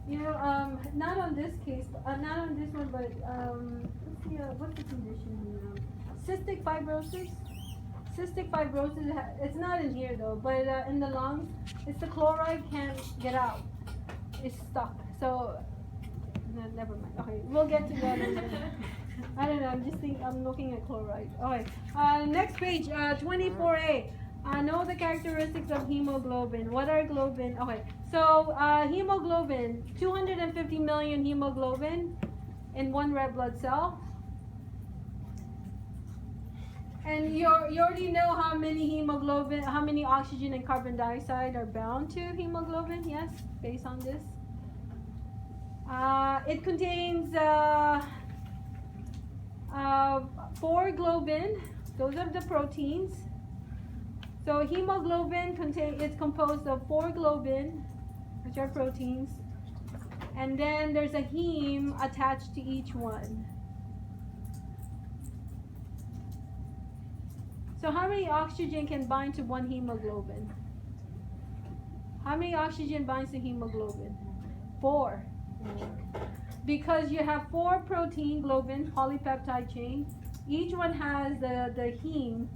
You know, not on this case, not on this one, but let's see, what's the condition? Cystic fibrosis. Cystic fibrosis, it's not in here though, but in the lungs, it's the chloride can't get out. It's stuck. So, no, never mind. Okay, we'll get to that. I don't know. I'm looking at chloride. Okay. Next page, 24A. Know the characteristics of hemoglobin. What are globin? Okay. So hemoglobin, 250 million hemoglobin in one red blood cell. And you already know how many hemoglobin, how many oxygen and carbon dioxide are bound to hemoglobin. Yes, based on this. It contains 4 globin. Those are the proteins. So hemoglobin is composed of 4 globin, which are proteins, and then there's a heme attached to each one. So how many oxygen can bind to one hemoglobin? How many oxygen binds to hemoglobin? 4. Because you have 4 protein globin polypeptide chain. Each one has the heme,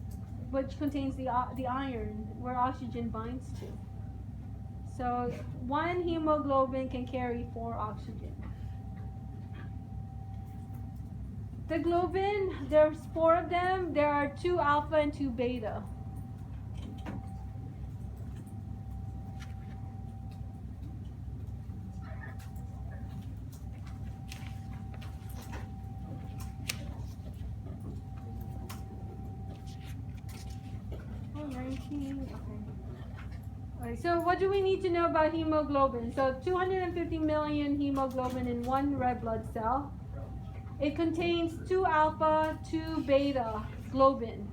which contains the iron where oxygen binds to. So one hemoglobin can carry 4 oxygen. the globin, there's 4 of them. There are 2 alpha and 2 beta. Oh, 19, okay. Alright, so what do we need to know about hemoglobin? So 250 million hemoglobin in one red blood cell. It contains 2 alpha, 2 beta globin.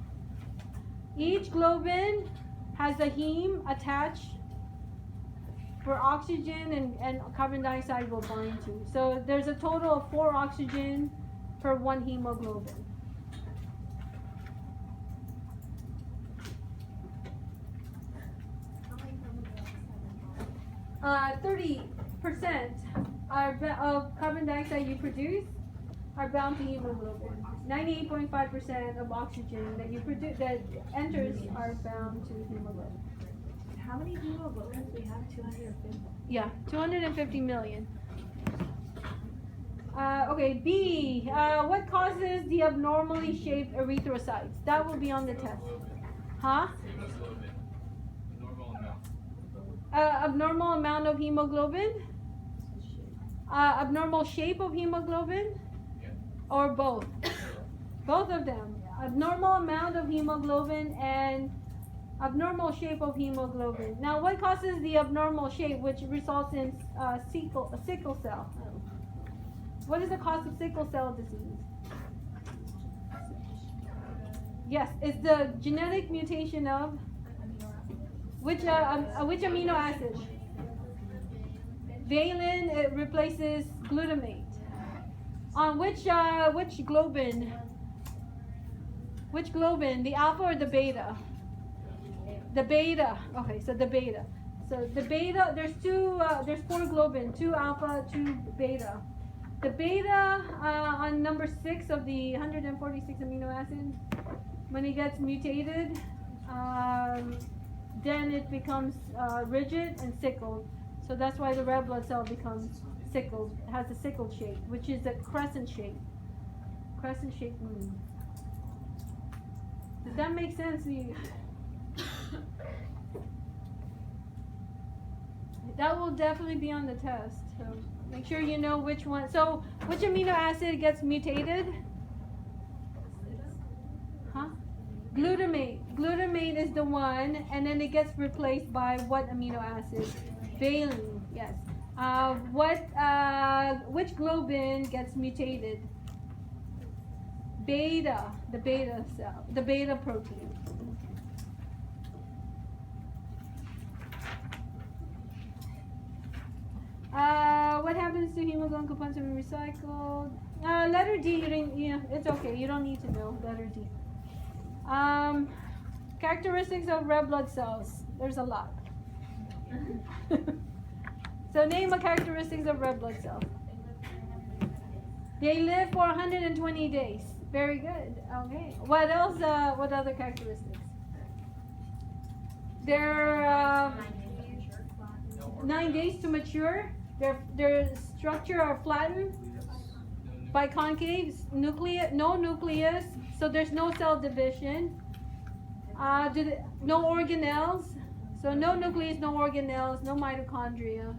Each globin has a heme attached where oxygen and carbon dioxide will bind to. So there's a total of 4 oxygen per 1 hemoglobin. 30% of carbon dioxide you produce are bound to hemoglobin. 98.5% of oxygen that you produce that enters are bound to hemoglobin. How many hemoglobins we have? 250. Yeah, 250 million. Okay, B. What causes the abnormally shaped erythrocytes? That will be on the test. Huh? Hemoglobin. Normal amount. Abnormal amount of hemoglobin? Abnormal shape of hemoglobin? Yeah. Or both? Both of them. Abnormal amount of hemoglobin and abnormal shape of hemoglobin. Now, what causes the abnormal shape, which results in sickle cell? What is the cause of sickle cell disease? Yes, it's the genetic mutation of which amino acid? Valine, it replaces glutamate. On which globin? Which globin? The alpha or the beta? The beta. Okay, so the beta. So the beta. There's 4 globin, 2 alpha, 2 beta. The beta on number 6 of the 146 amino acid, when it gets mutated, then it becomes rigid and sickled. So that's why the red blood cell becomes sickled. It has a sickled shape, which is a crescent shape. Crescent shaped moon. Does that make sense to you? That will definitely be on the test. So make sure you know which one. So which amino acid gets mutated? Huh? Glutamate. Glutamate is the one, and then it gets replaced by what amino acid? Valine. Yes. Which globin gets mutated? Beta. The beta cell. The beta protein. What happens to hemoglobin components when recycled? Letter D, it's okay. You don't need to know. Letter D. Characteristics of red blood cells. There's a lot. So name a characteristics of red blood cells. They live for 120 days. Very good. Okay. What else? What other characteristics? They're 9 days to mature. Their structure are flattened, biconcave, no nucleus, so there's no cell division. No organelles, so no nucleus, no organelles, no mitochondria,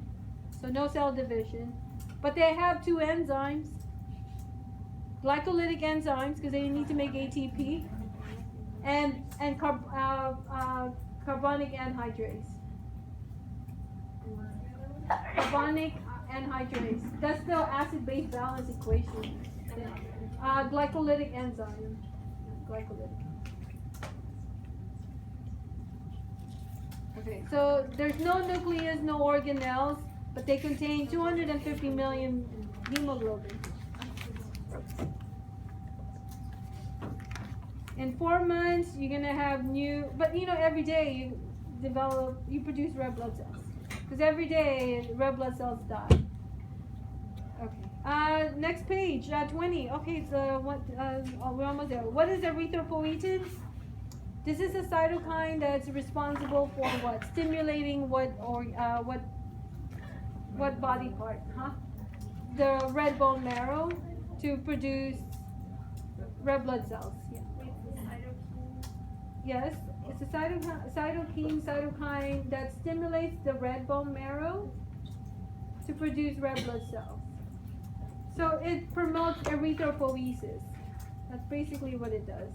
so no cell division. But they have 2 enzymes, glycolytic enzymes, because they need to make ATP, and carbonic anhydrase. Carbonic anhydrase. That's the acid-base balance equation. Glycolytic enzyme. Glycolytic. Okay, so there's no nucleus, no organelles, but they contain 250 million hemoglobin. In 4 months, you're gonna have but every day you produce red blood cells. Because every day, red blood cells die. Okay. Next page, 20. Okay, so we're almost there. What is erythropoietin? This is a cytokine that's responsible for what? Stimulating what body part? Huh? The red bone marrow to produce red blood cells. Yeah. Yes, it's a cytokine that stimulates the red bone marrow to produce red blood cells. So it promotes erythropoiesis. That's basically what it does.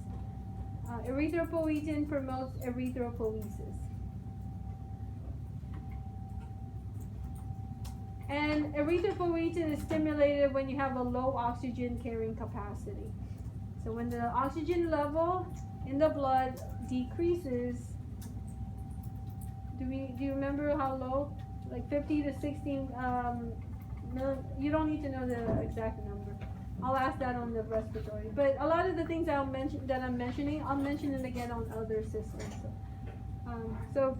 Erythropoietin promotes erythropoiesis. And erythropoietin is stimulated when you have a low oxygen carrying capacity. So when the oxygen level in the blood decreases, do you remember how low? Like 50 to 60 you don't need to know the exact number. I'll ask that on the respiratory. But a lot of the things I'm mentioning, I'll mention it again on other systems. So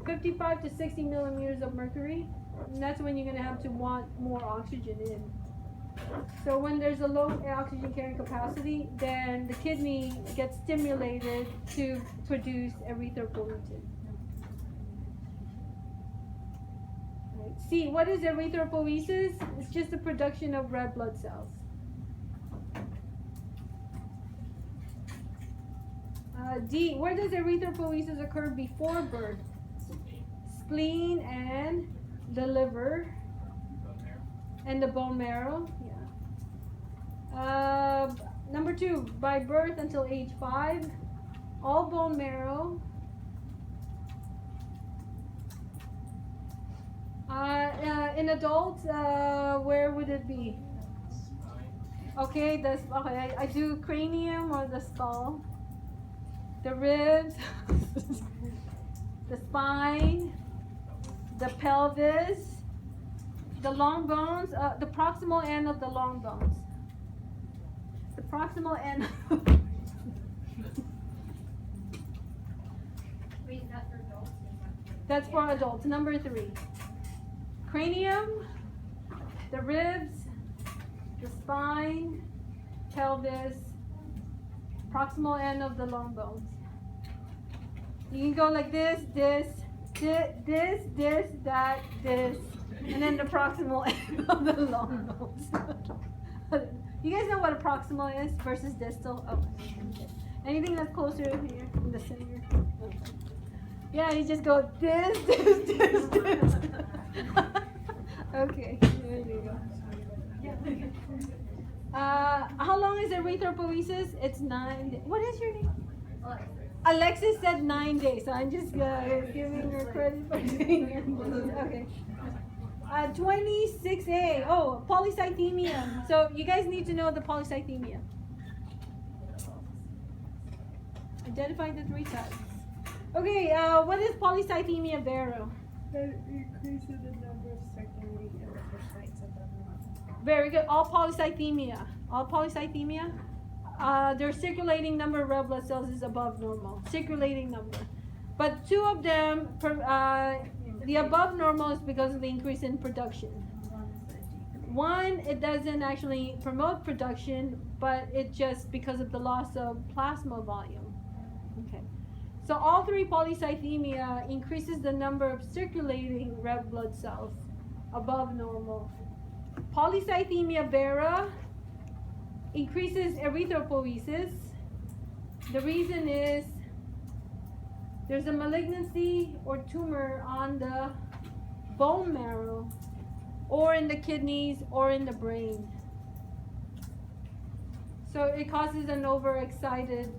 55 to 60 millimeters of mercury, and that's when you're going to have to want more oxygen in. So when there's a low oxygen carrying capacity, then the kidney gets stimulated to produce erythropoietin. Right. See, what is erythropoiesis? It's just the production of red blood cells. D, where does erythropoiesis occur before birth? Spleen and the liver and the bone marrow. Yeah. Number 2, by birth until age 5, all bone marrow. In adults, where would it be? Okay, I do cranium or the skull. The ribs, the spine, the pelvis, the long bones, the proximal end of the long bones. The proximal end. Wait, is that for adults? That's for adults. Number 3. Cranium, the ribs, the spine, pelvis, proximal end of the long bones. You can go like this, this, that, this, and then the proximal end of the long bones. You guys know what a proximal is versus distal? Oh, okay. Anything that's closer here in the center? Okay. Yeah, you just go this. Okay, there you go. How long is erythropoiesis? It's 9 days. What is your name? Alexis said 9 days, so I'm just giving her credit for saying her name. Okay. 26A. Oh, polycythemia. So you guys need to know the polycythemia. Identify the 3 types. Okay, what is polycythemia vera? That increases the number of circulating erythrocytes above normal. Very good. All polycythemia. Their circulating number of red blood cells is above normal. Circulating number. But 2 of them, the above normal is because of the increase in production. 1, it doesn't actually promote production, but it just because of the loss of plasma volume. Okay. So all 3 polycythemia increases the number of circulating red blood cells above normal. Polycythemia vera increases erythropoiesis. The reason is there's a malignancy or tumor on the bone marrow or in the kidneys or in the brain. So it causes an overexcited,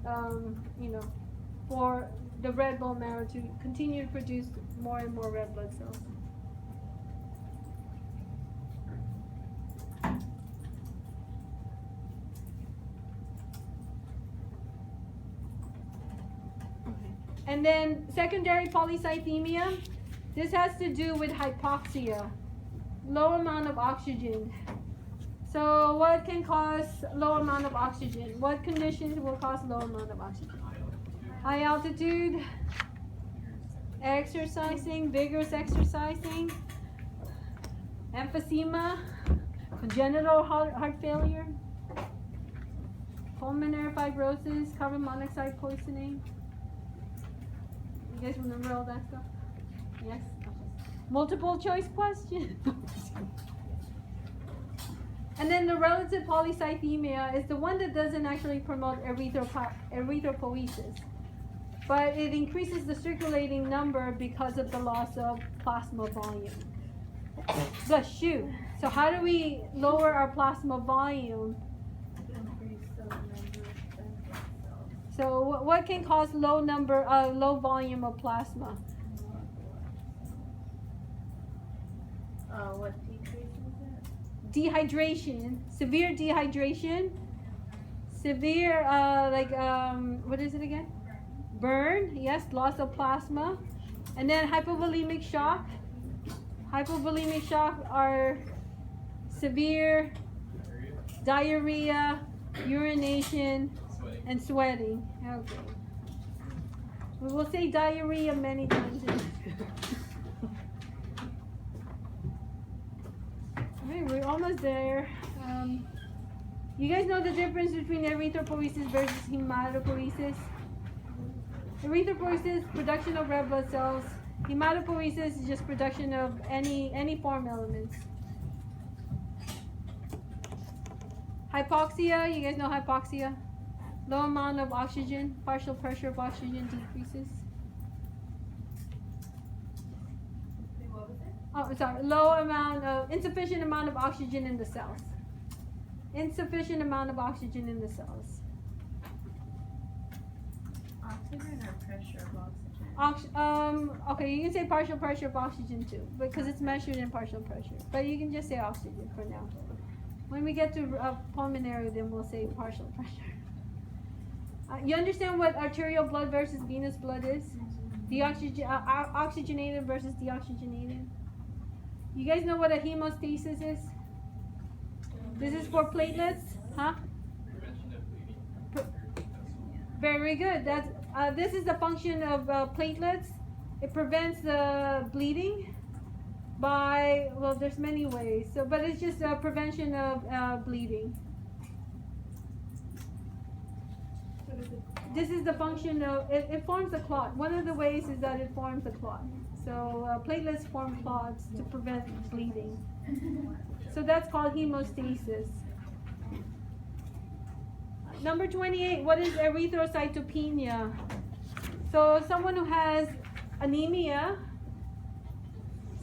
for the red bone marrow to continue to produce more and more red blood cells. And then secondary polycythemia, this has to do with hypoxia, low amount of oxygen. So what can cause low amount of oxygen? What conditions will cause low amount of oxygen? High altitude, exercising, vigorous exercising, emphysema, congenital heart failure, pulmonary fibrosis, carbon monoxide poisoning. You guys remember all that stuff? Yes? Okay. Multiple choice question. And then the relative polycythemia is the one that doesn't actually promote erythropoiesis, but it increases the circulating number because of the loss of plasma volume. Bless you. So how do we lower our plasma volume? Increase the number of stem cells. So what can cause low volume of plasma? What decreases it? Dehydration, severe dehydration, severe what is it again? Burn, yes, loss of plasma, and then hypovolemic shock. Hypovolemic shock are severe diarrhea, urination, Sweating. and sweating. Okay. We will say diarrhea many times. Okay, we're almost there. You guys know the difference between erythropoiesis versus hematopoiesis? Erythropoiesis, production of red blood cells. Hematopoiesis is just production of any form elements. Hypoxia, you guys know hypoxia? Low amount of oxygen, partial pressure of oxygen decreases. Wait, what was it? Oh, sorry, insufficient amount of oxygen in the cells. Insufficient amount of oxygen in the cells. Oxygen or pressure of oxygen? Okay, you can say partial pressure of oxygen too, because it's measured in partial pressure. But you can just say oxygen for now. When we get to pulmonary, then we'll say partial pressure. You understand what arterial blood versus venous blood is? Oxygenated versus deoxygenated. You guys know what a hemostasis is? This is for platelets, huh? Prevention of bleeding. Very good. This is the function of platelets. It prevents the bleeding by, well, there's many ways. So, but it's just a prevention of bleeding. This is the function of, it forms a clot. One of the ways is that it forms a clot. So platelets form clots to prevent bleeding. So that's called hemostasis. Number 28, what is erythrocytopenia? So someone who has anemia,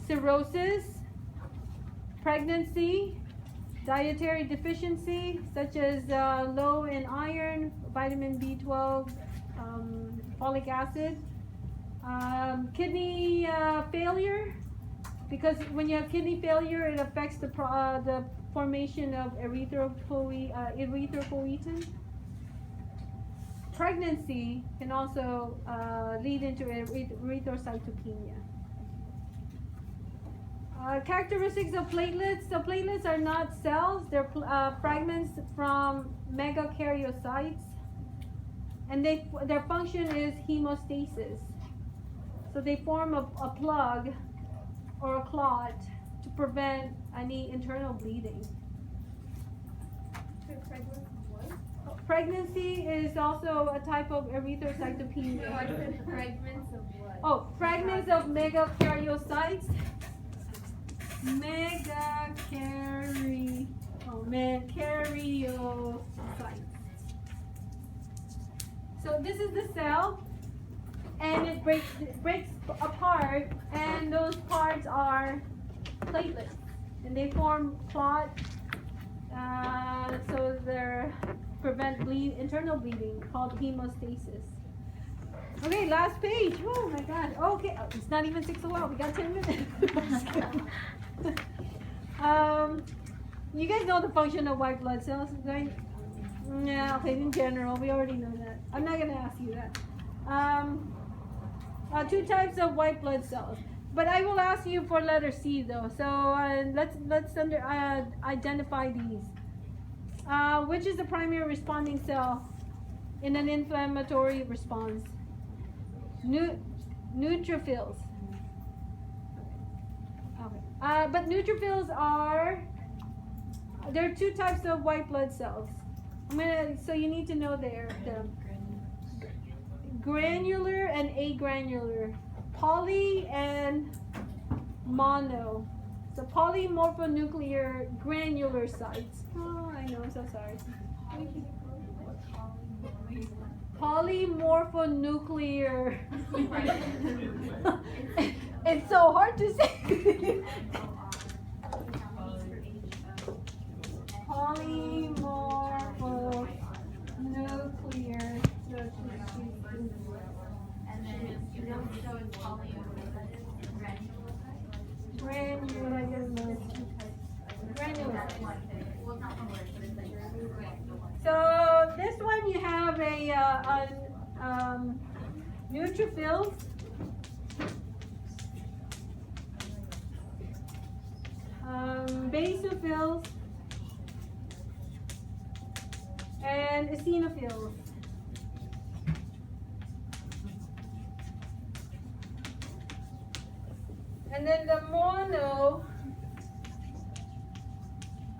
cirrhosis, pregnancy, dietary deficiency, such as low in iron, vitamin B12, folic acid, kidney failure, because when you have kidney failure, it affects the formation of erythropoietin. Pregnancy can also lead into erythrocytopenia. Characteristics of platelets. So platelets are not cells, they're fragments from megakaryocytes, and their function is hemostasis. So they form a plug or a clot to prevent any internal bleeding. Pregnancy is also a type of erythrocytopenia. Fragments of what? Oh, fragments of megakaryocytes. Megakaryocytes. So this is the cell, and it breaks apart, and those parts are platelets, and they form clot, so they prevent internal bleeding, called hemostasis. Okay, last page. Oh my God. Okay, it's not even 6:00. We got 10 minutes. You guys know the function of white blood cells, right? Yeah. Okay. In general, we already know that. I'm not gonna ask you that. Two types of white blood cells, but I will ask you for letter C though. So let's identify these. Which is the primary responding cell in an inflammatory response? Neutrophils. Okay. But neutrophils there are two types of white blood cells. So you need to know the granular and agranular, poly and mono. So polymorphonuclear granular sites. Oh, I know, I'm so sorry. Polymorphonuclear. It's so hard to say. Polymorphonuclear. And then you don't show it's Granular. So this one you have neutrophils. Basophils and eosinophils. And then the mono,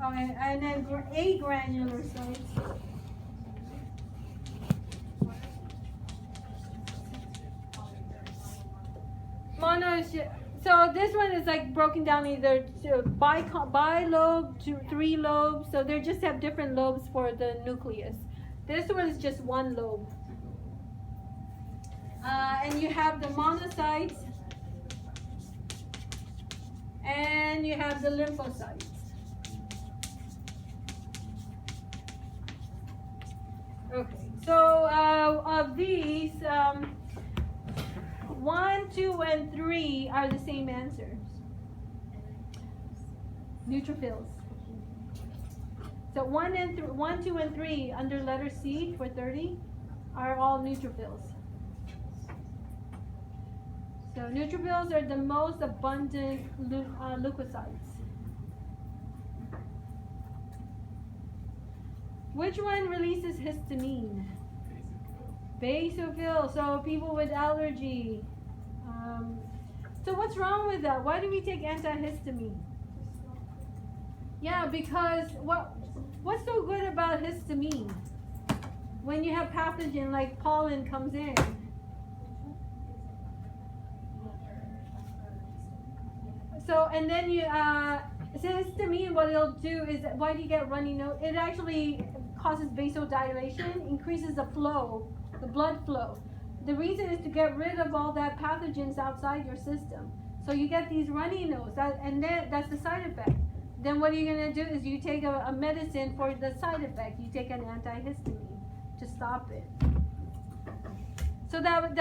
and then agranular sites. Mono is, so this one is like broken down either to bilobe to 3 lobes, so they just have different lobes for the nucleus. This one is just 1 lobe. And you have the monocytes, and you have the lymphocytes. Okay, so of these, 1, 2, and 3 are the same answers. Neutrophils. So 1, 2, and 3 under letter C for 30 are all neutrophils. So neutrophils are the most abundant leukocytes. Which one releases histamine? Basophil. So people with allergy. So what's wrong with that? Why do we take antihistamine? Yeah, because what's so good about histamine? When you have pathogen like pollen comes in. So and then you histamine, what it'll do is, why do you get runny nose? It actually causes vasodilation, increases the flow, the blood flow. The reason is to get rid of all that pathogens outside your system. So you get these runny nose, and then that's the side effect. Then what are you gonna do is you take a medicine for the side effect. You take an antihistamine to stop it. So that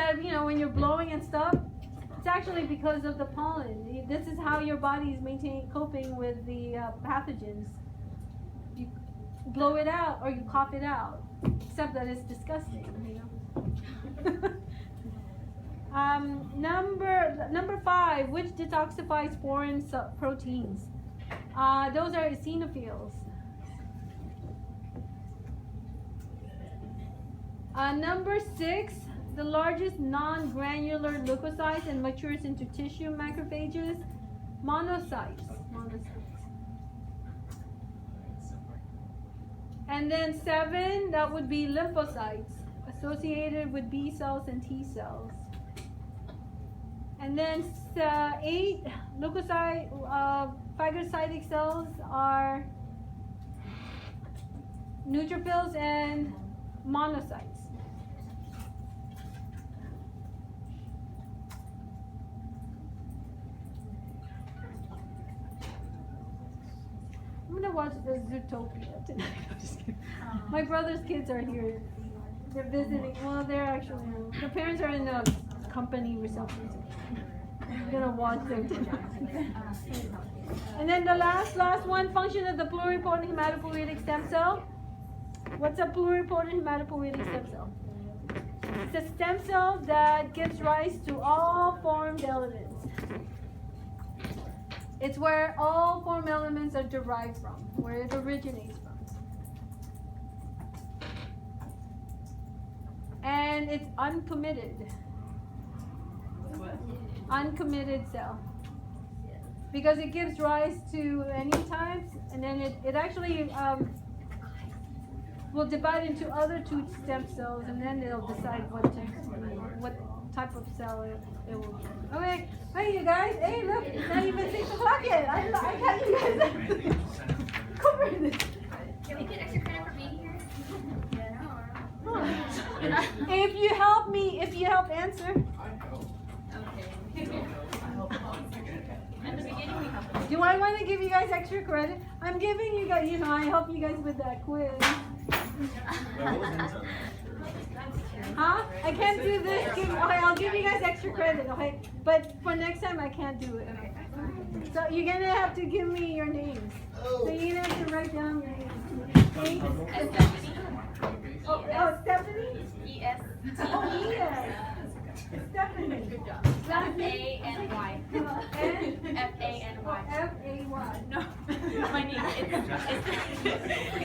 when you're blowing and stuff, it's actually because of the pollen. This is how your body is coping with the pathogens. You blow it out or you cough it out, except that it's disgusting, Number 5, which detoxifies foreign proteins? Those are eosinophils. Number 6, the largest non-granular leukocytes and matures into tissue macrophages, monocytes. And then 7, that would be lymphocytes, associated with B cells and T cells. And then 8, leukocyte, phagocytic cells are neutrophils and monocytes. I'm gonna watch the Zootopia tonight. I'm just kidding. My brother's kids are here. They're visiting. Well, they're actually, the parents are in the company reception. I'm gonna watch them tonight. And then the last one, function of the pluripotent hematopoietic stem cell. What's a pluripotent hematopoietic stem cell? It's a stem cell that gives rise to all formed elements. It's where all form elements are derived from, where it originates from. And it's uncommitted. Uncommitted cell. Because it gives rise to any types, and then it actually, will divide into other 2 stem cells, and then they'll decide what type of cell it will be. Okay, hey you guys, hey look, it's not even 6 o'clock yet. I got you guys cover this. Can we get extra credit for being here? If you help answer. Okay. At the beginning we have. Do I want to give you guys extra credit? I'm giving you guys, I help you guys with that quiz. Huh? I can't do this. Okay, I'll give you guys extra credit, okay? But for next time, I can't do it. So you're gonna have to give me your names. So you're gonna have to write down your names. Thanks. Oh, Stephanie? E-S. Oh, yes. Stephanie. Good job. F-A-N-Y. F-A-N-Y. F-A-Y. No, my name. It's